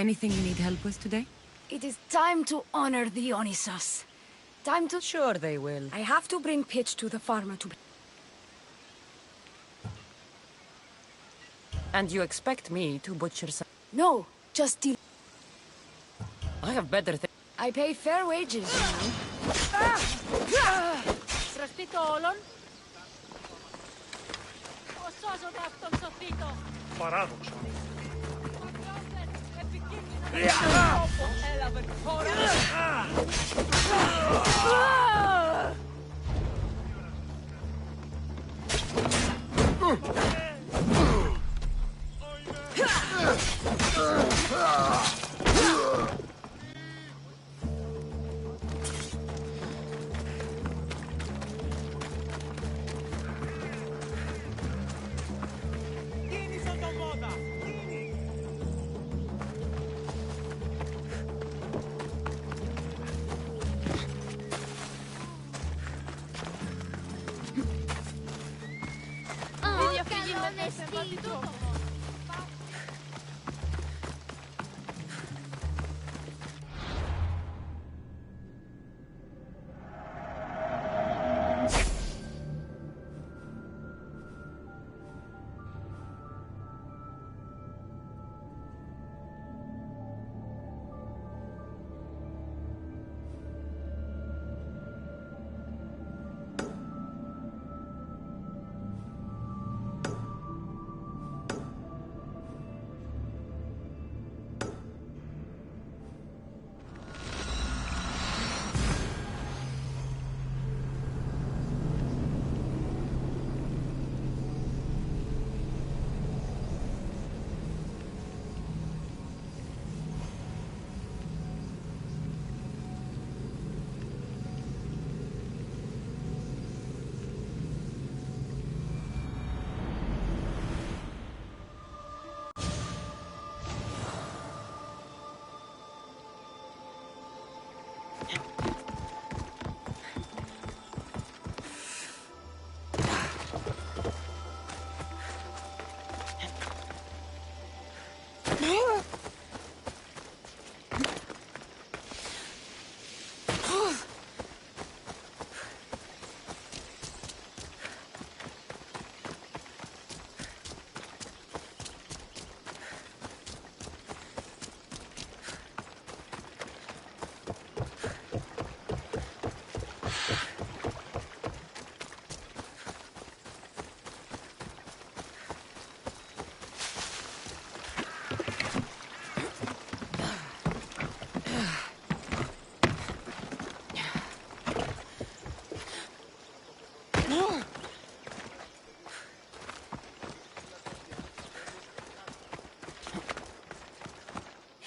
Anything you need help with today? It is time to honor the Dionysos. Time to... Sure they will. I have to bring pitch to the farmer to... And you expect me to butcher some... No, just deal... I have better things. I pay fair wages, you know. Σωστή όλων. Ο σώζονται αυτόν σωθήτο. Παράδοξο. Έλαβε χώρα.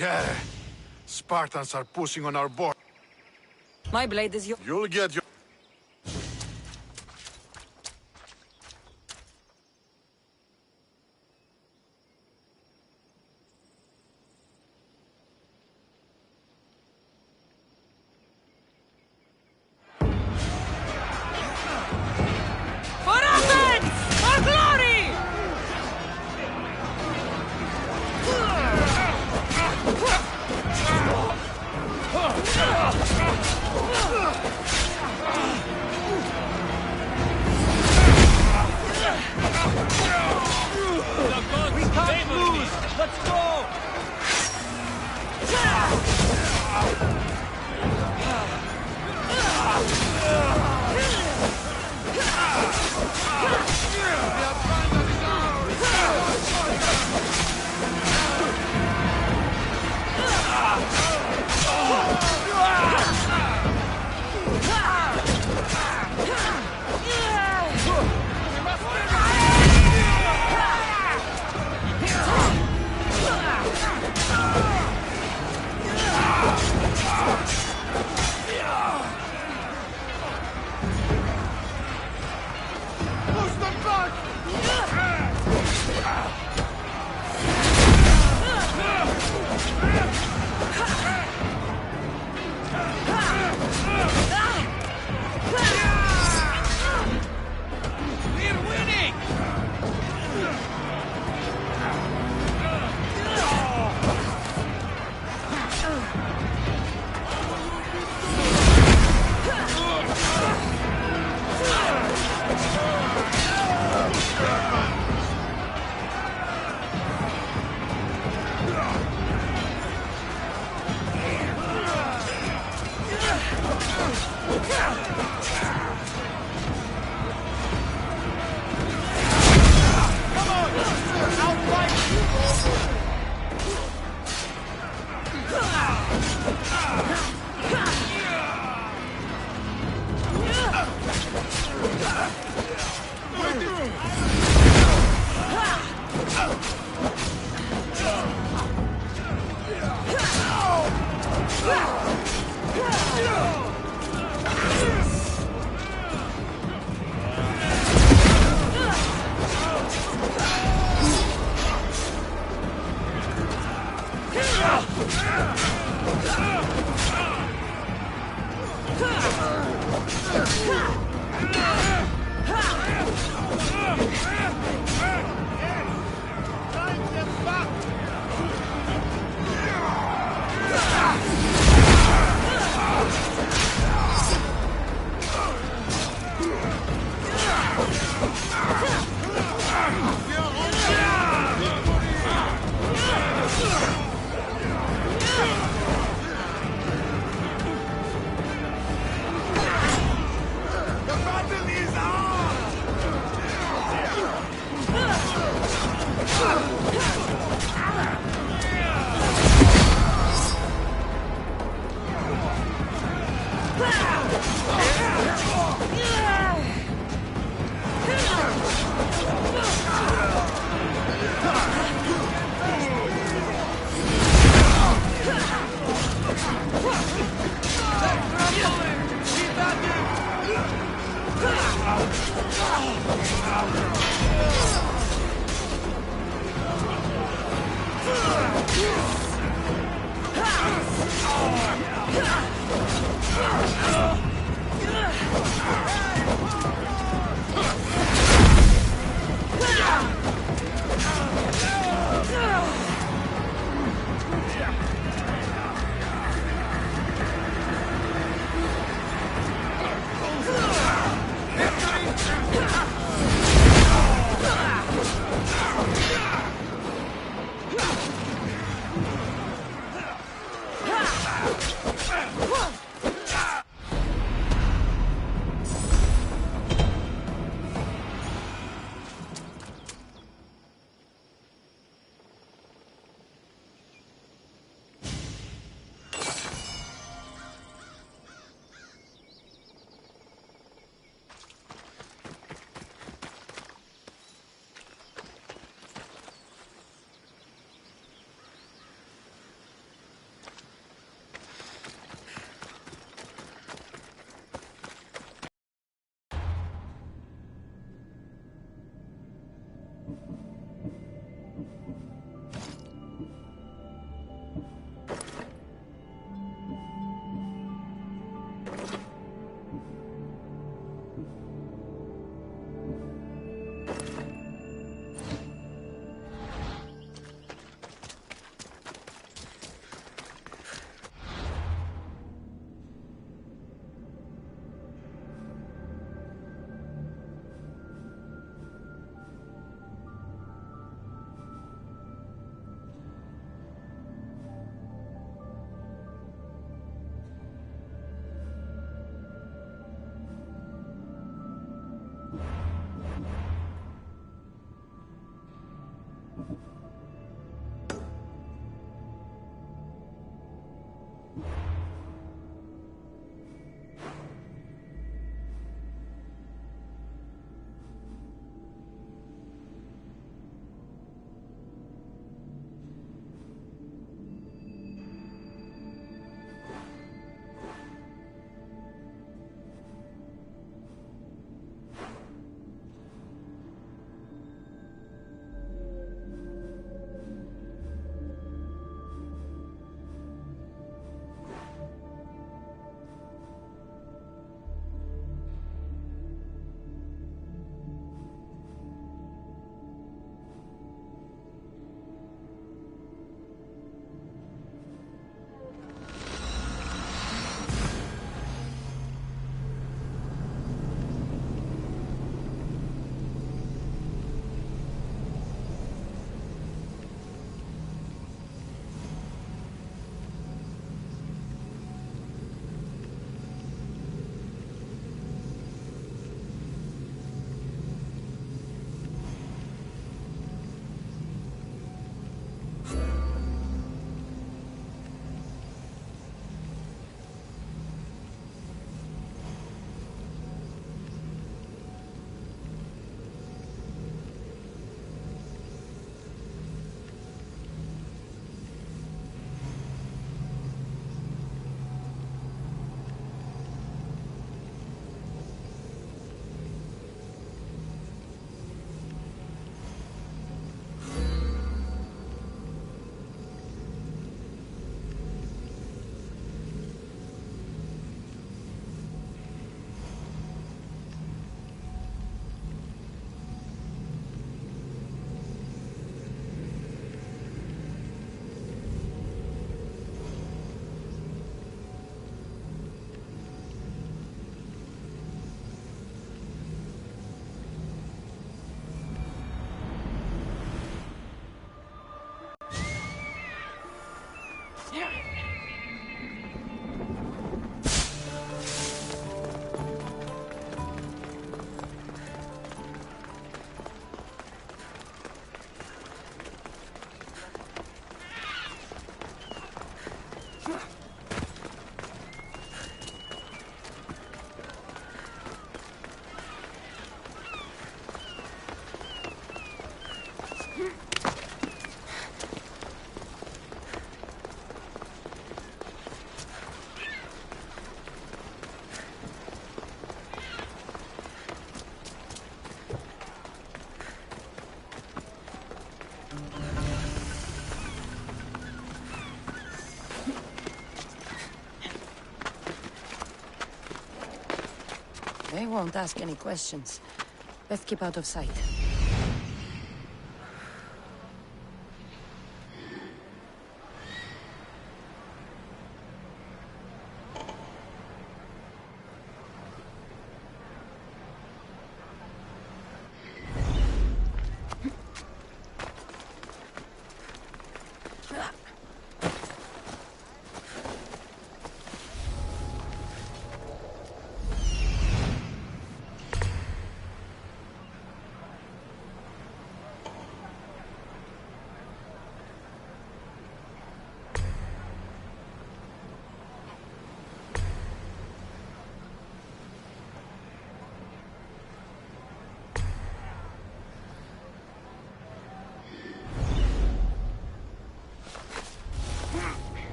Yeah. Spartans are pushing on our board. My blade is your... You'll get your... For Athens! For glory! We can't lose! Let's go! They won't ask any questions. Best keep out of sight.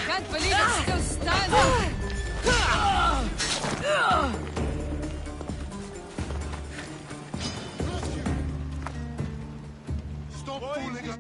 Can't believe it's still standing! Stop fooling us!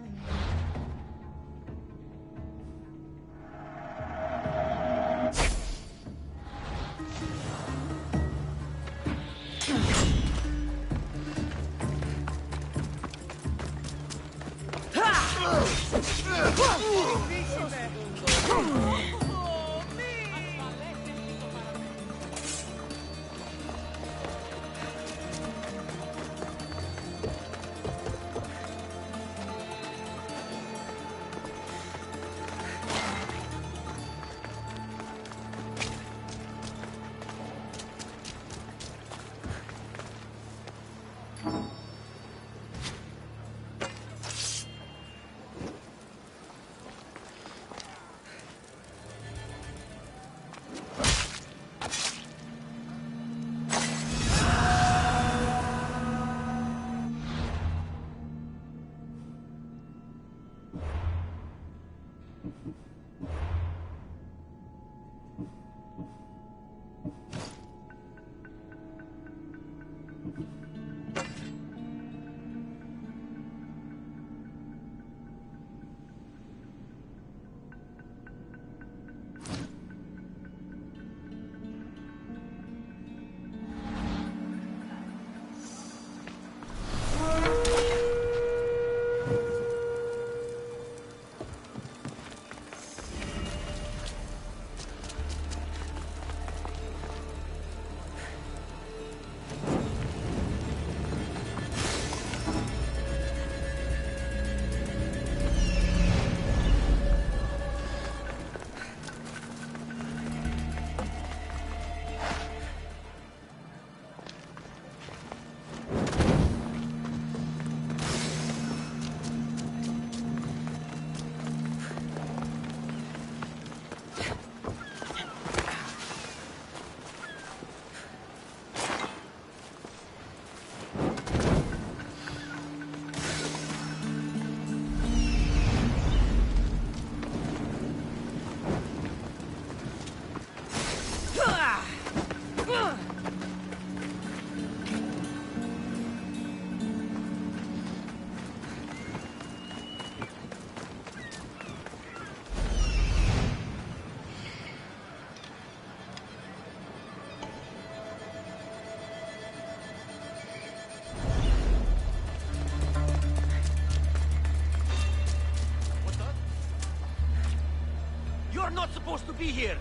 You're not supposed to be here!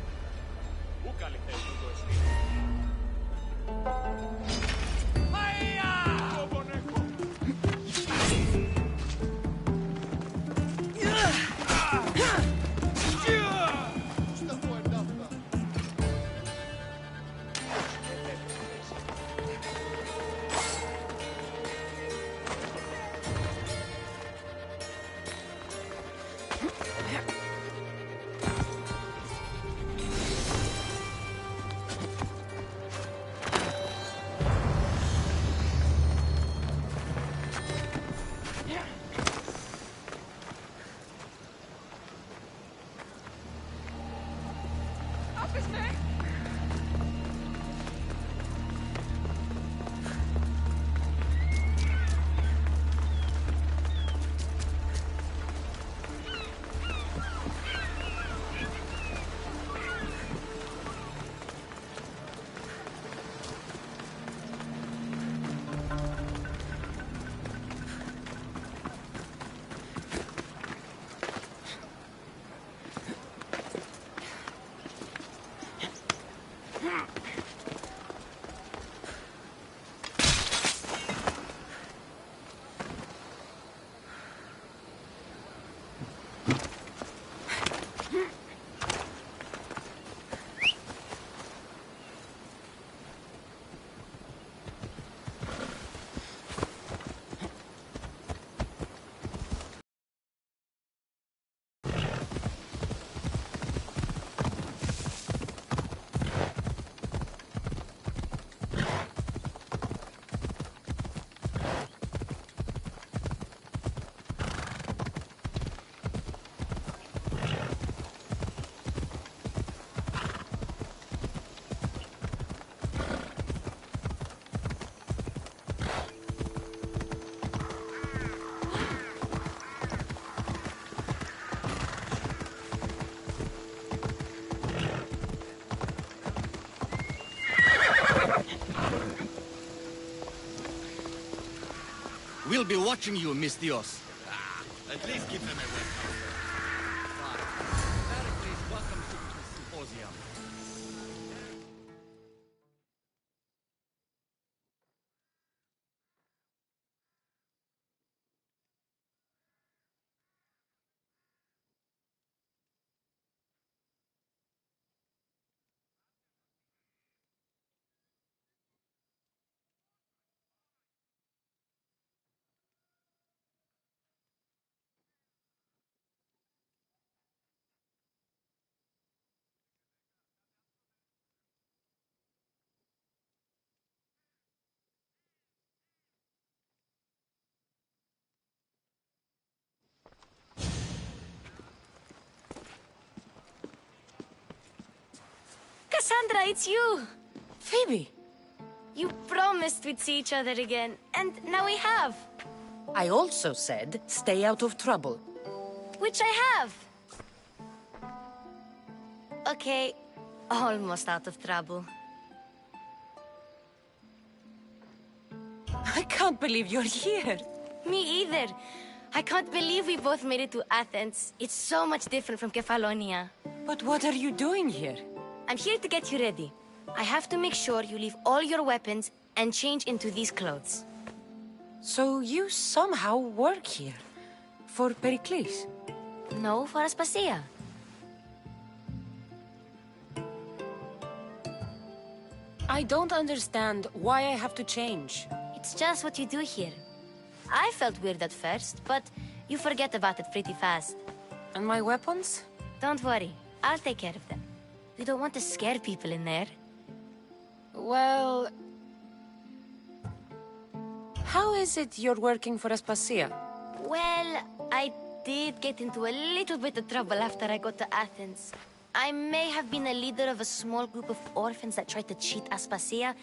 We'll be watching you, Miss Dios. At least give them a welcome. Pericles, welcome to the symposium. Cassandra, it's you! Phoebe! You promised we'd see each other again, and now we have. I also said, stay out of trouble. Which I have. Okay, almost out of trouble. I can't believe you're here. Me either. I can't believe we both made it to Athens. It's so much different from Kefalonia. But what are you doing here? I'm here to get you ready. I have to make sure you leave all your weapons and change into these clothes. So you somehow work here? For Pericles? No, for Aspasia. I don't understand why I have to change. It's just what you do here. I felt weird at first, but you forget about it pretty fast. And my weapons? Don't worry, I'll take care of them. We don't want to scare people in there. Well... How is it you're working for Aspasia? Well, I did get into a little bit of trouble after I got to Athens. I may have been a leader of a small group of orphans that tried to cheat Aspasia.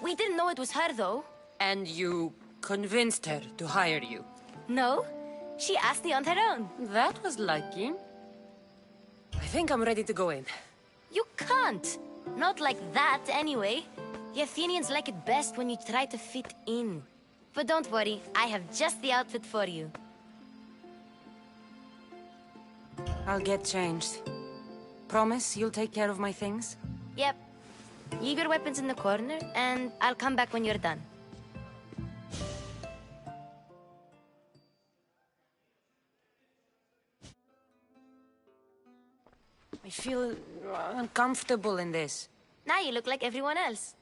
We didn't know it was her, though. And you convinced her to hire you? No, she asked me on her own. That was lucky. I think I'm ready to go in. You can't. Not like that, anyway. The Athenians like it best when you try to fit in. But don't worry, I have just the outfit for you. I'll get changed. Promise you'll take care of my things? Yep. Leave your weapons in the corner, and I'll come back when you're done. I feel uncomfortable in this. Now you look like everyone else.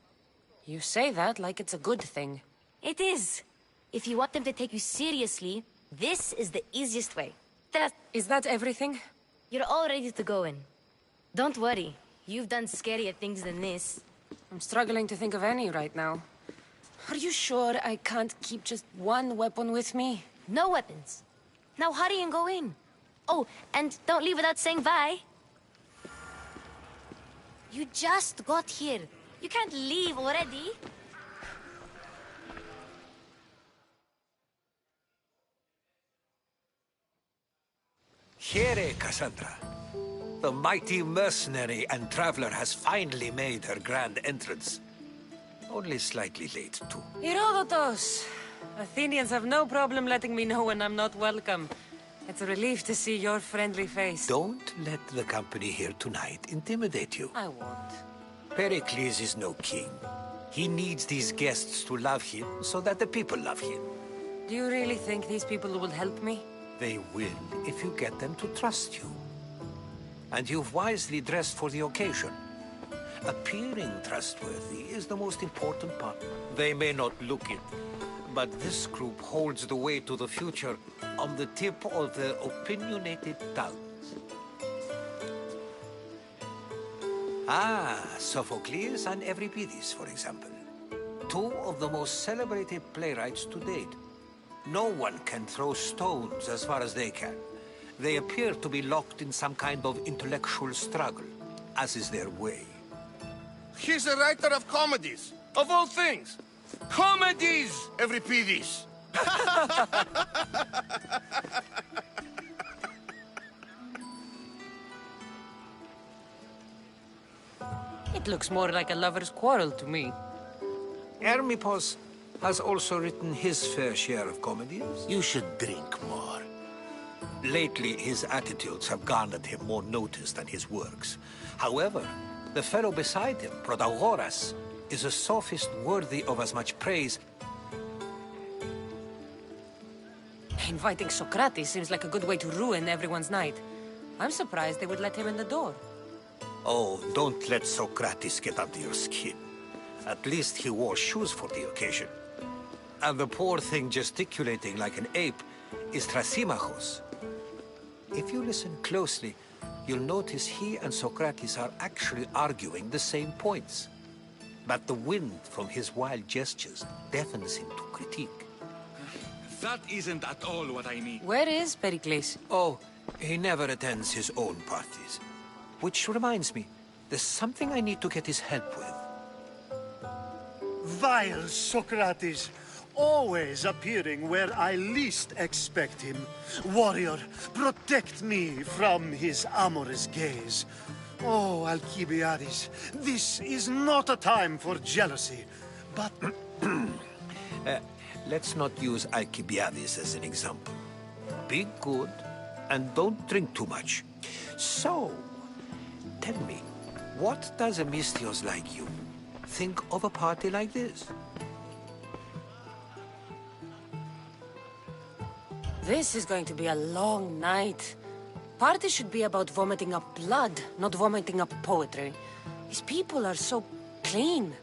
You say that like it's a good thing. It is. If you want them to take you seriously, this is the easiest way. Is that everything? You're all ready to go in. Don't worry. You've done scarier things than this. I'm struggling to think of any right now. Are you sure I can't keep just one weapon with me? No weapons. Now hurry and go in. Oh, and don't leave without saying bye. You just got here. You can't leave already. Here, Cassandra. The mighty mercenary and traveler has finally made her grand entrance. Only slightly late, too. Herodotos! Athenians have no problem letting me know when I'm not welcome. It's a relief to see your friendly face. Don't let the company here tonight intimidate you. I won't. Pericles is no king. He needs these guests to love him so that the people love him. Do you really think these people will help me? They will if you get them to trust you. And you've wisely dressed for the occasion. Appearing trustworthy is the most important part. They may not look it, but this group holds the way to the future on the tip of their opinionated tongues. Ah, Sophocles and Euripides, for example. Two of the most celebrated playwrights to date. No one can throw stones as far as they can. They appear to be locked in some kind of intellectual struggle, as is their way. He's a writer of comedies, of all things. Comedies, Euripides. It looks more like a lover's quarrel to me. Hermippos has also written his fair share of comedies. You should drink more. Lately, his attitudes have garnered him more notice than his works. However, the fellow beside him, Protagoras, is a sophist worthy of as much praise. Inviting Socrates seems like a good way to ruin everyone's night. I'm surprised they would let him in the door. Oh, don't let Socrates get under your skin. At least he wore shoes for the occasion. And the poor thing gesticulating like an ape is Thrasymachos. If you listen closely, you'll notice he and Socrates are actually arguing the same points. But the wind from his wild gestures deafens him to critique. That isn't at all what I mean. Where is Pericles? Oh, he never attends his own parties. Which reminds me, there's something I need to get his help with. Vile Socrates, always appearing where I least expect him. Warrior, protect me from his amorous gaze. Oh, Alcibiades, this is not a time for jealousy, but... Let's not use Alcibiades as an example. Be good, and don't drink too much. So, tell me, what does a Misthios like you think of a party like this? This is going to be a long night. Party should be about vomiting up blood, not vomiting up poetry. These people are so clean.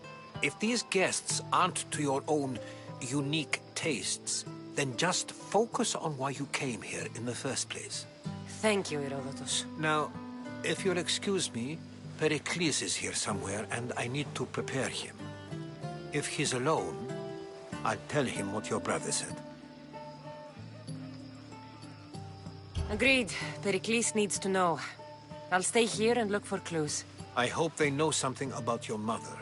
If these guests aren't to your own unique tastes, then just focus on why you came here in the first place. Thank you, Herodotus. Now, if you'll excuse me, Pericles is here somewhere, and I need to prepare him. If he's alone, I'll tell him what your brother said. Agreed. Pericles needs to know. I'll stay here and look for clues. I hope they know something about your mother.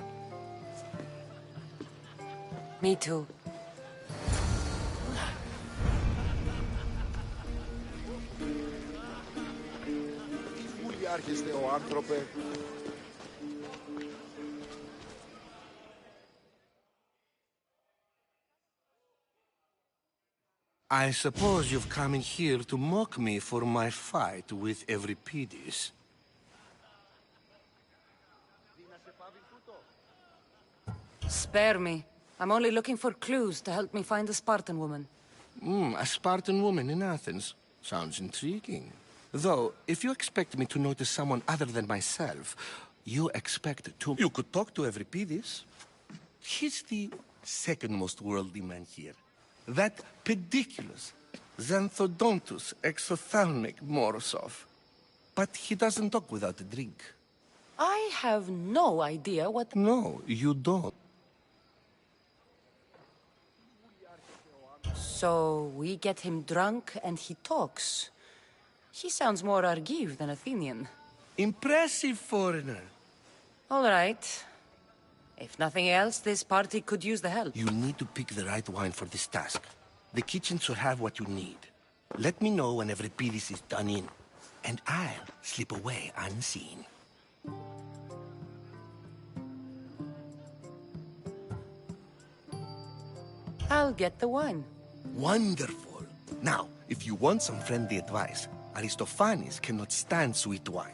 Me too. I suppose you've come in here to mock me for my fight with Euripides. Spare me. I'm only looking for clues to help me find the Spartan woman. A Spartan woman in Athens. Sounds intriguing. Though, if you expect me to notice someone other than myself, you expect to... You could talk to Euripides. He's the second most worldly man here. That pediculous, xanthodontus, exophthalmic Morosov. But he doesn't talk without a drink. I have no idea what... No, you don't. So, we get him drunk and he talks. He sounds more Argive than Athenian. Impressive foreigner. All right. If nothing else, this party could use the help. You need to pick the right wine for this task. The kitchen should have what you need. Let me know when Euripides is done in, and I'll slip away unseen. I'll get the wine. Wonderful. Now, if you want some friendly advice, Aristophanes cannot stand sweet wine.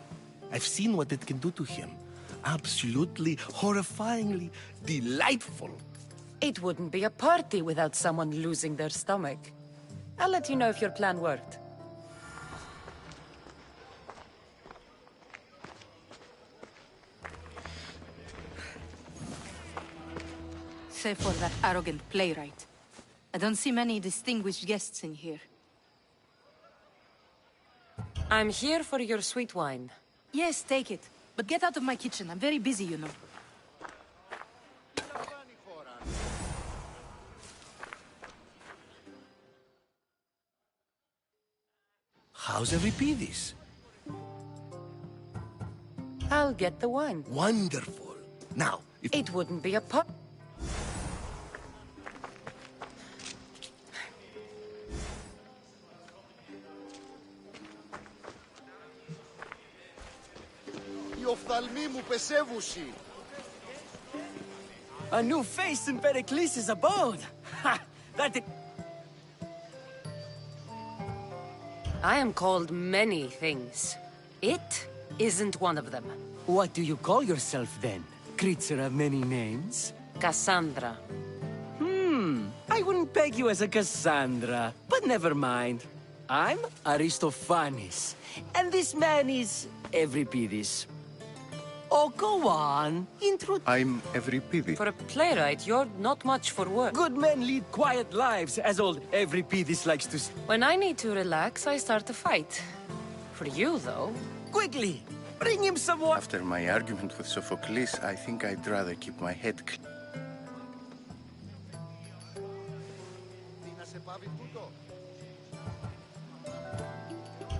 I've seen what it can do to him. Absolutely, horrifyingly delightful. It wouldn't be a party without someone losing their stomach. I'll let you know if your plan worked. Save for that arrogant playwright. I don't see many distinguished guests in here. I'm here for your sweet wine. Yes, take it. But get out of my kitchen. I'm very busy, you know. How's Euripides? I'll get the wine. Wonderful. Now, if... It wouldn't be a pub. A new face in Pericles' abode! Ha! That it... I am called many things. It isn't one of them. What do you call yourself then? Creature of many names? Cassandra. I wouldn't peg you as a Cassandra, but never mind. I'm Aristophanes, and this man is Euripides. Oh, go on. I'm Euripides. For a playwright, you're not much for work. Good men lead quiet lives, as old Euripides likes to... When I need to relax, I start a fight. For you, though... Quickly! Bring him some water! After my argument with Sophocles, I think I'd rather keep my head clean.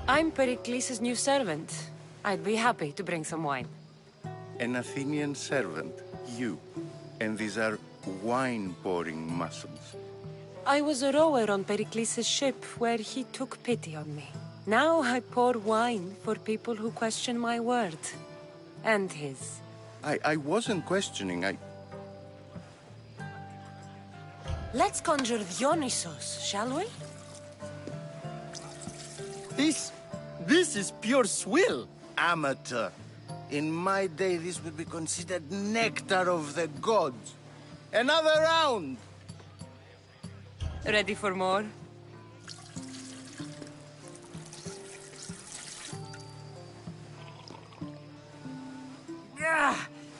I'm Pericles' new servant. I'd be happy to bring some wine. An Athenian servant, you. And these are wine-pouring muscles. I was a rower on Pericles' ship where he took pity on me. Now I pour wine for people who question my word. And his. I wasn't questioning, Let's conjure Dionysos, shall we? This is pure swill. Amateur. In my day, this would be considered nectar of the gods. Another round! Ready for more?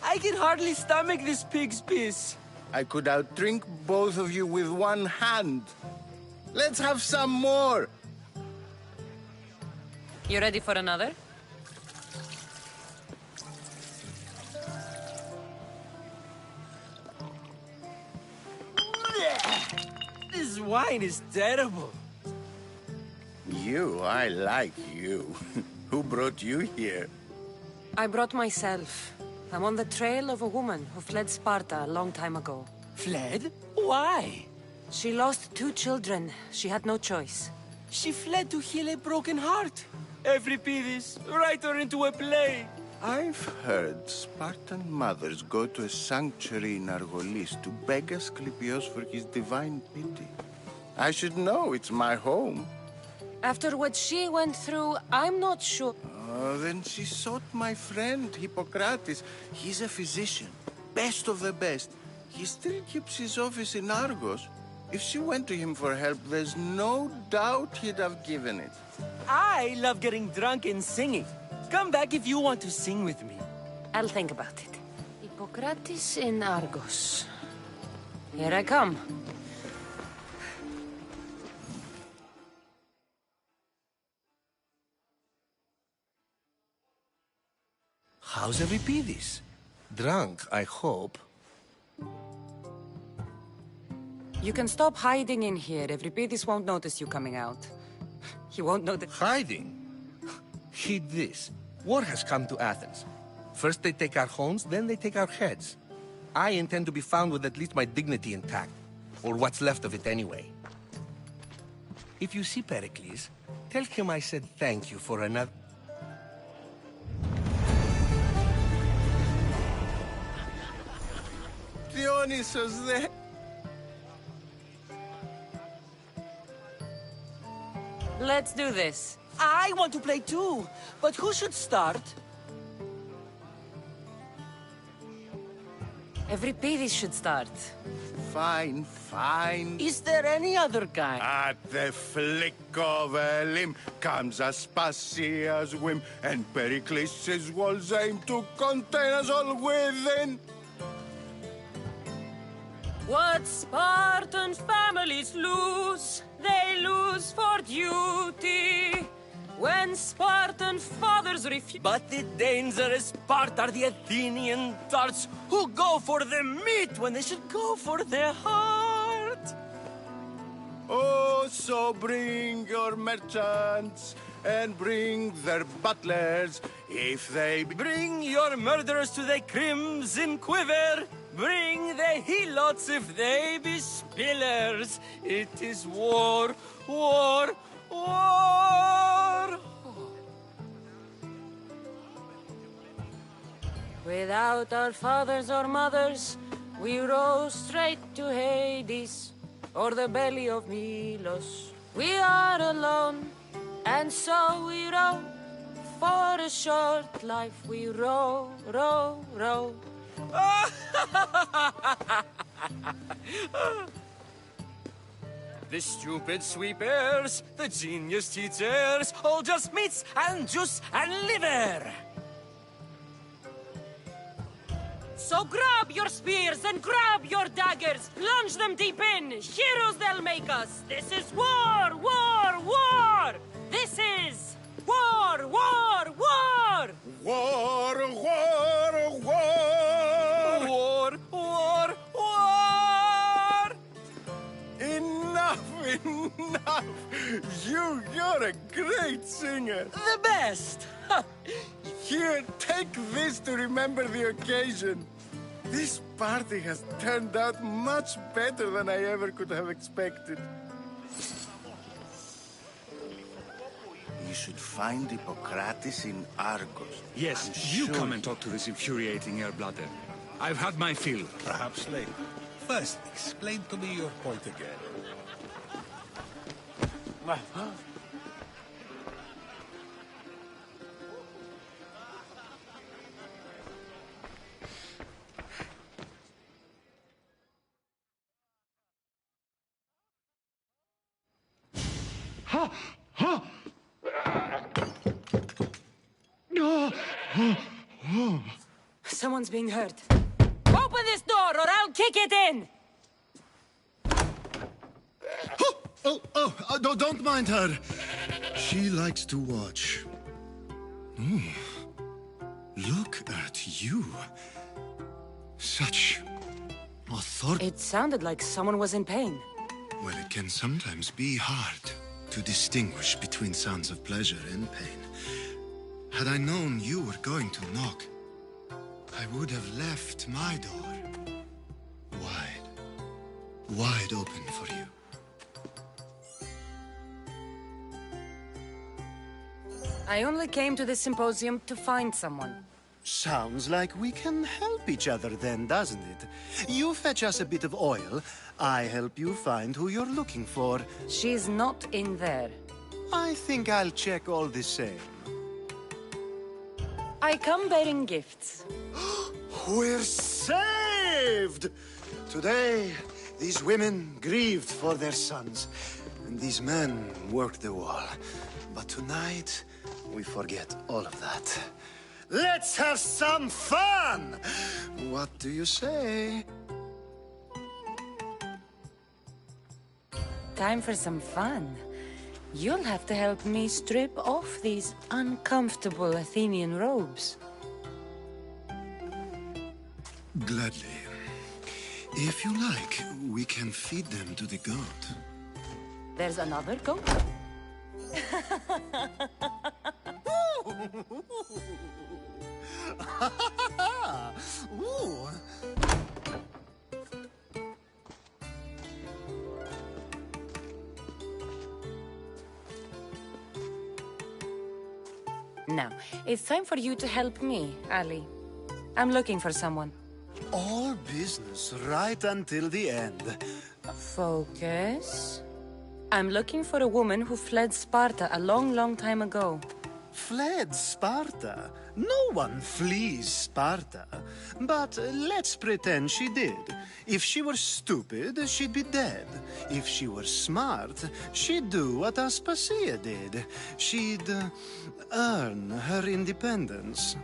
I can hardly stomach this pig's piss. I could outdrink both of you with one hand. Let's have some more! You ready for another? This wine is terrible. I like you. Who brought you here? I brought myself. I'm on the trail of a woman who fled Sparta a long time ago. Fled? Why? She lost 2 children. She had no choice. She fled to heal a broken heart. Euripides, write her into a play. I've heard Spartan mothers go to a sanctuary in Argolis to beg Asclepios for his divine pity. I should know, it's my home. After what she went through, I'm not sure. Oh, then she sought my friend, Hippocrates. He's a physician, best of the best. He still keeps his office in Argos. If she went to him for help, there's no doubt he'd have given it. I love getting drunk and singing. Come back if you want to sing with me. I'll think about it. Hippocrates in Argos. Here I come. How's Euripides? Drunk, I hope. You can stop hiding in here. Euripides won't notice you coming out. He won't notice... Hiding? Heed this. War has come to Athens. First they take our homes, then they take our heads. I intend to be found with at least my dignity intact. Or what's left of it anyway. If you see Pericles, tell him I said thank you for another... Dionysos there! Let's do this. I want to play too, but who should start? Euripides should start. Fine, fine. Is there any other guy? At the flick of a limb comes Aspasia's whim, and Pericles' walls aim to contain us all within. What Spartan families lose, they lose for duty. When Spartan fathers refuse... But the dangerous part are the Athenian tarts who go for the meat when they should go for the heart. Oh, so bring your merchants and bring their butlers if they... Bring your murderers to the crimson quiver. Bring the helots if they be spillers. It is war, war, war. Without our fathers or mothers, we rose straight to Hades, or the belly of Milos. We are alone, And so we row, for a short life we row, row, row. The stupid sweepers, the genius teachers, all just meats and juice and liver. So grab your spears and grab your daggers, plunge them deep in, heroes they'll make us. This is war, war, war! This is war, war, war! War, war, war! War, war, war! Enough, enough! You're a great singer! The best! Here, take this to remember the occasion. This party has turned out much better than I ever could have expected. You should find Hippocrates in Argos. Yes, you come and talk to this infuriating air-blooder. I've had my fill. Perhaps later. First, explain to me your point again. Someone's being hurt. Open this door or I'll kick it in! Don't mind her. She likes to watch. Oh, look at you. Such authority. It sounded like someone was in pain. Well, it can sometimes be hard to distinguish between sounds of pleasure and pain. Had I known you were going to knock, I would have left my door wide open for you. I only came to the symposium to find someone. Sounds like we can help each other then, doesn't it? You fetch us a bit of oil, I help you find who you're looking for. She's not in there. I think I'll check all the same. I come bearing gifts. We're saved! Today, these women grieved for their sons, and these men worked the wall. But tonight, we forget all of that. Let's have some fun! What do you say? Time for some fun. You'll have to help me strip off these uncomfortable Athenian robes. Gladly. If you like, we can feed them to the goat. There's another goat? Ooh. Now, it's time for you to help me, Ali. I'm looking for someone. All business right until the end. Focus. I'm looking for a woman who fled Sparta a long, long time ago. Fled Sparta? No one flees Sparta. But let's pretend she did. If she were stupid, she'd be dead. If she were smart, she'd do what Aspasia did. She'd earn her independence.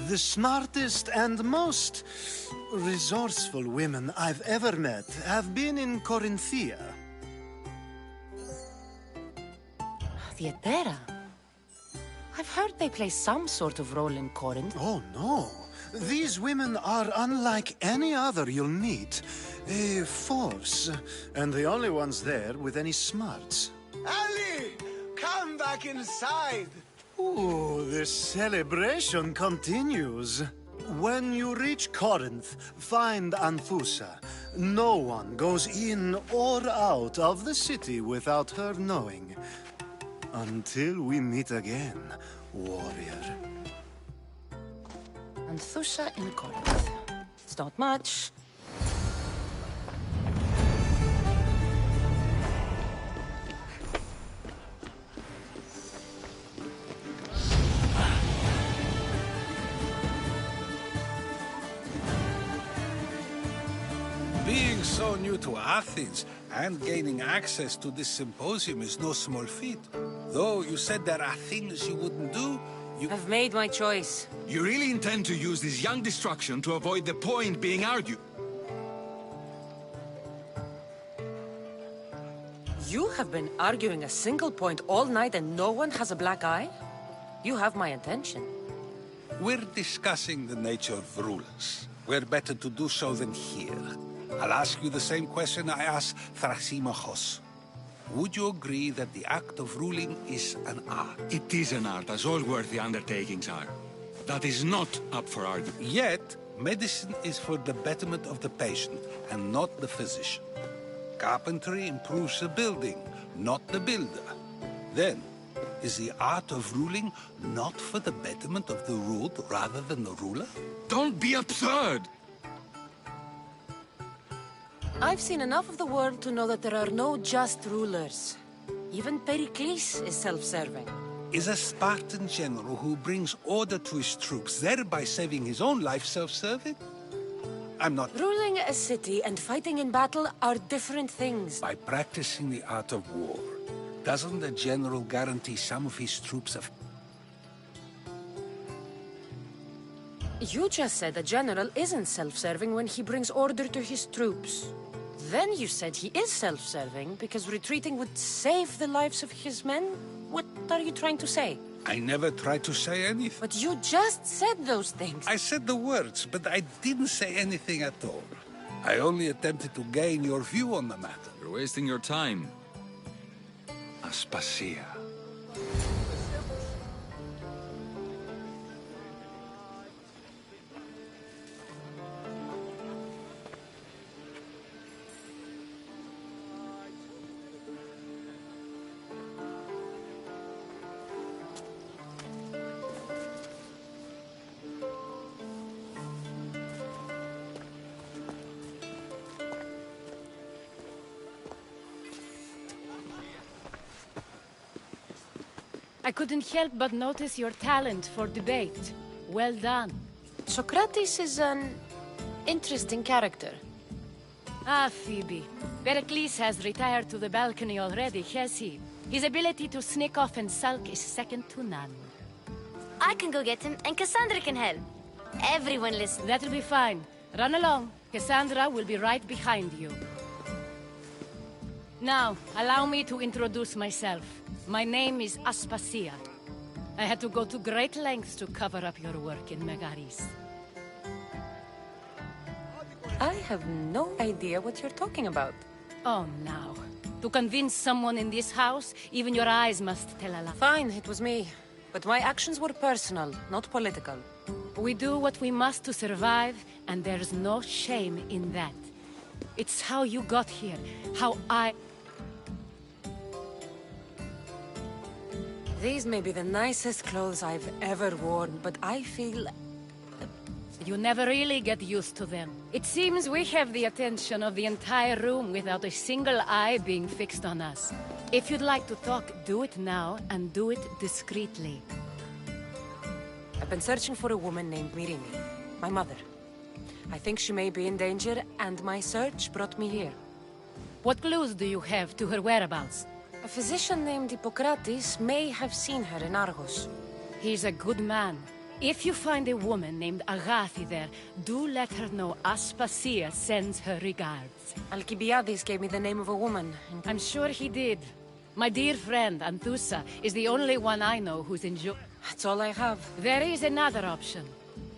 The smartest and most resourceful women I've ever met have been in Corinthia. Theatera? I've heard they play some sort of role in Corinth. Oh, no. These women are unlike any other you'll meet. A force, and the only ones there with any smarts. Ali! Come back inside! Ooh, the celebration continues. When you reach Corinth, find Anthusa. No one goes in or out of the city without her knowing. Until we meet again, warrior. Anthusa in Corinth. It's not much. Being so new to Athens and gaining access to this symposium is no small feat. Though you said there are things you wouldn't do, I've made my choice. You really intend to use this young destruction to avoid the point being argued? You have been arguing a single point all night and no one has a black eye? You have my attention. we're discussing the nature of rulers. Where better to do so than here? I'll ask you the same question I asked Thrasymachos. Would you agree that the act of ruling is an art? It is an art, as all worthy undertakings are. That is not up for argument. Yet, medicine is for the betterment of the patient, and not the physician. Carpentry improves the building, not the builder. Then, is the art of ruling not for the betterment of the ruled rather than the ruler? Don't be absurd! I've seen enough of the world to know that there are no just rulers. Even Pericles is self-serving. Is a Spartan general who brings order to his troops, thereby saving his own life, self-serving? I'm not... Ruling a city and fighting in battle are different things. By practicing the art of war, doesn't the general guarantee some of his troops of... You just said a general isn't self-serving when he brings order to his troops. Then you said he is self-serving because retreating would save the lives of his men? What are you trying to say? I never tried to say anything. But you just said those things. I said the words, but I didn't say anything at all. I only attempted to gain your view on the matter. You're wasting your time. Aspasia. I couldn't help but notice your talent for debate. Well done. Socrates is an interesting character. Ah, Phoebe. Pericles has retired to the balcony already, has he? His ability to sneak off and sulk is second to none. I can go get him, and Cassandra can help. Everyone listen. That'll be fine. Run along. Cassandra will be right behind you. Now, allow me to introduce myself. My name is Aspasia. I had to go to great lengths to cover up your work in Megaris. I have no idea what you're talking about. Oh, now. To convince someone in this house, even your eyes must tell a lie. Fine, it was me. But my actions were personal, not political. We do what we must to survive, and there's no shame in that. It's how you got here, how I... These may be the nicest clothes I've ever worn, but I feel... You never really get used to them. It seems we have the attention of the entire room without a single eye being fixed on us. If you'd like to talk, do it now, and do it discreetly. I've been searching for a woman named Myrimi, my mother. I think she may be in danger, and my search brought me here. What clues do you have to her whereabouts? A physician named Hippocrates may have seen her in Argos. He's a good man. If you find a woman named Agathi there, do let her know Aspasia sends her regards. Alcibiades gave me the name of a woman. I'm sure he did. My dear friend, Anthusa, is the only one I know who's That's all I have. There is another option.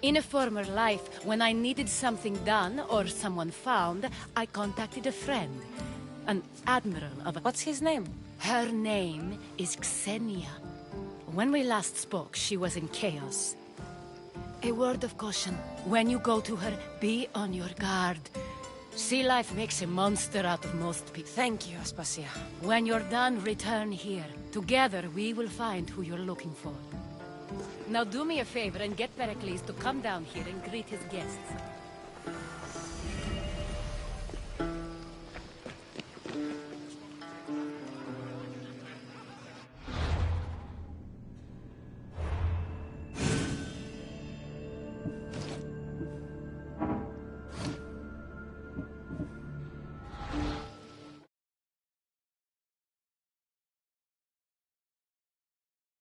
In a former life, when I needed something done or someone found, I contacted a friend. An admiral of... What's his name? Her name is Xenia. When we last spoke, she was in chaos. A word of caution. When you go to her, be on your guard. Sea life makes a monster out of most people. Thank you, Aspasia. When you're done, return here. Together, we will find who you're looking for. Now do me a favor and get Pericles to come down here and greet his guests.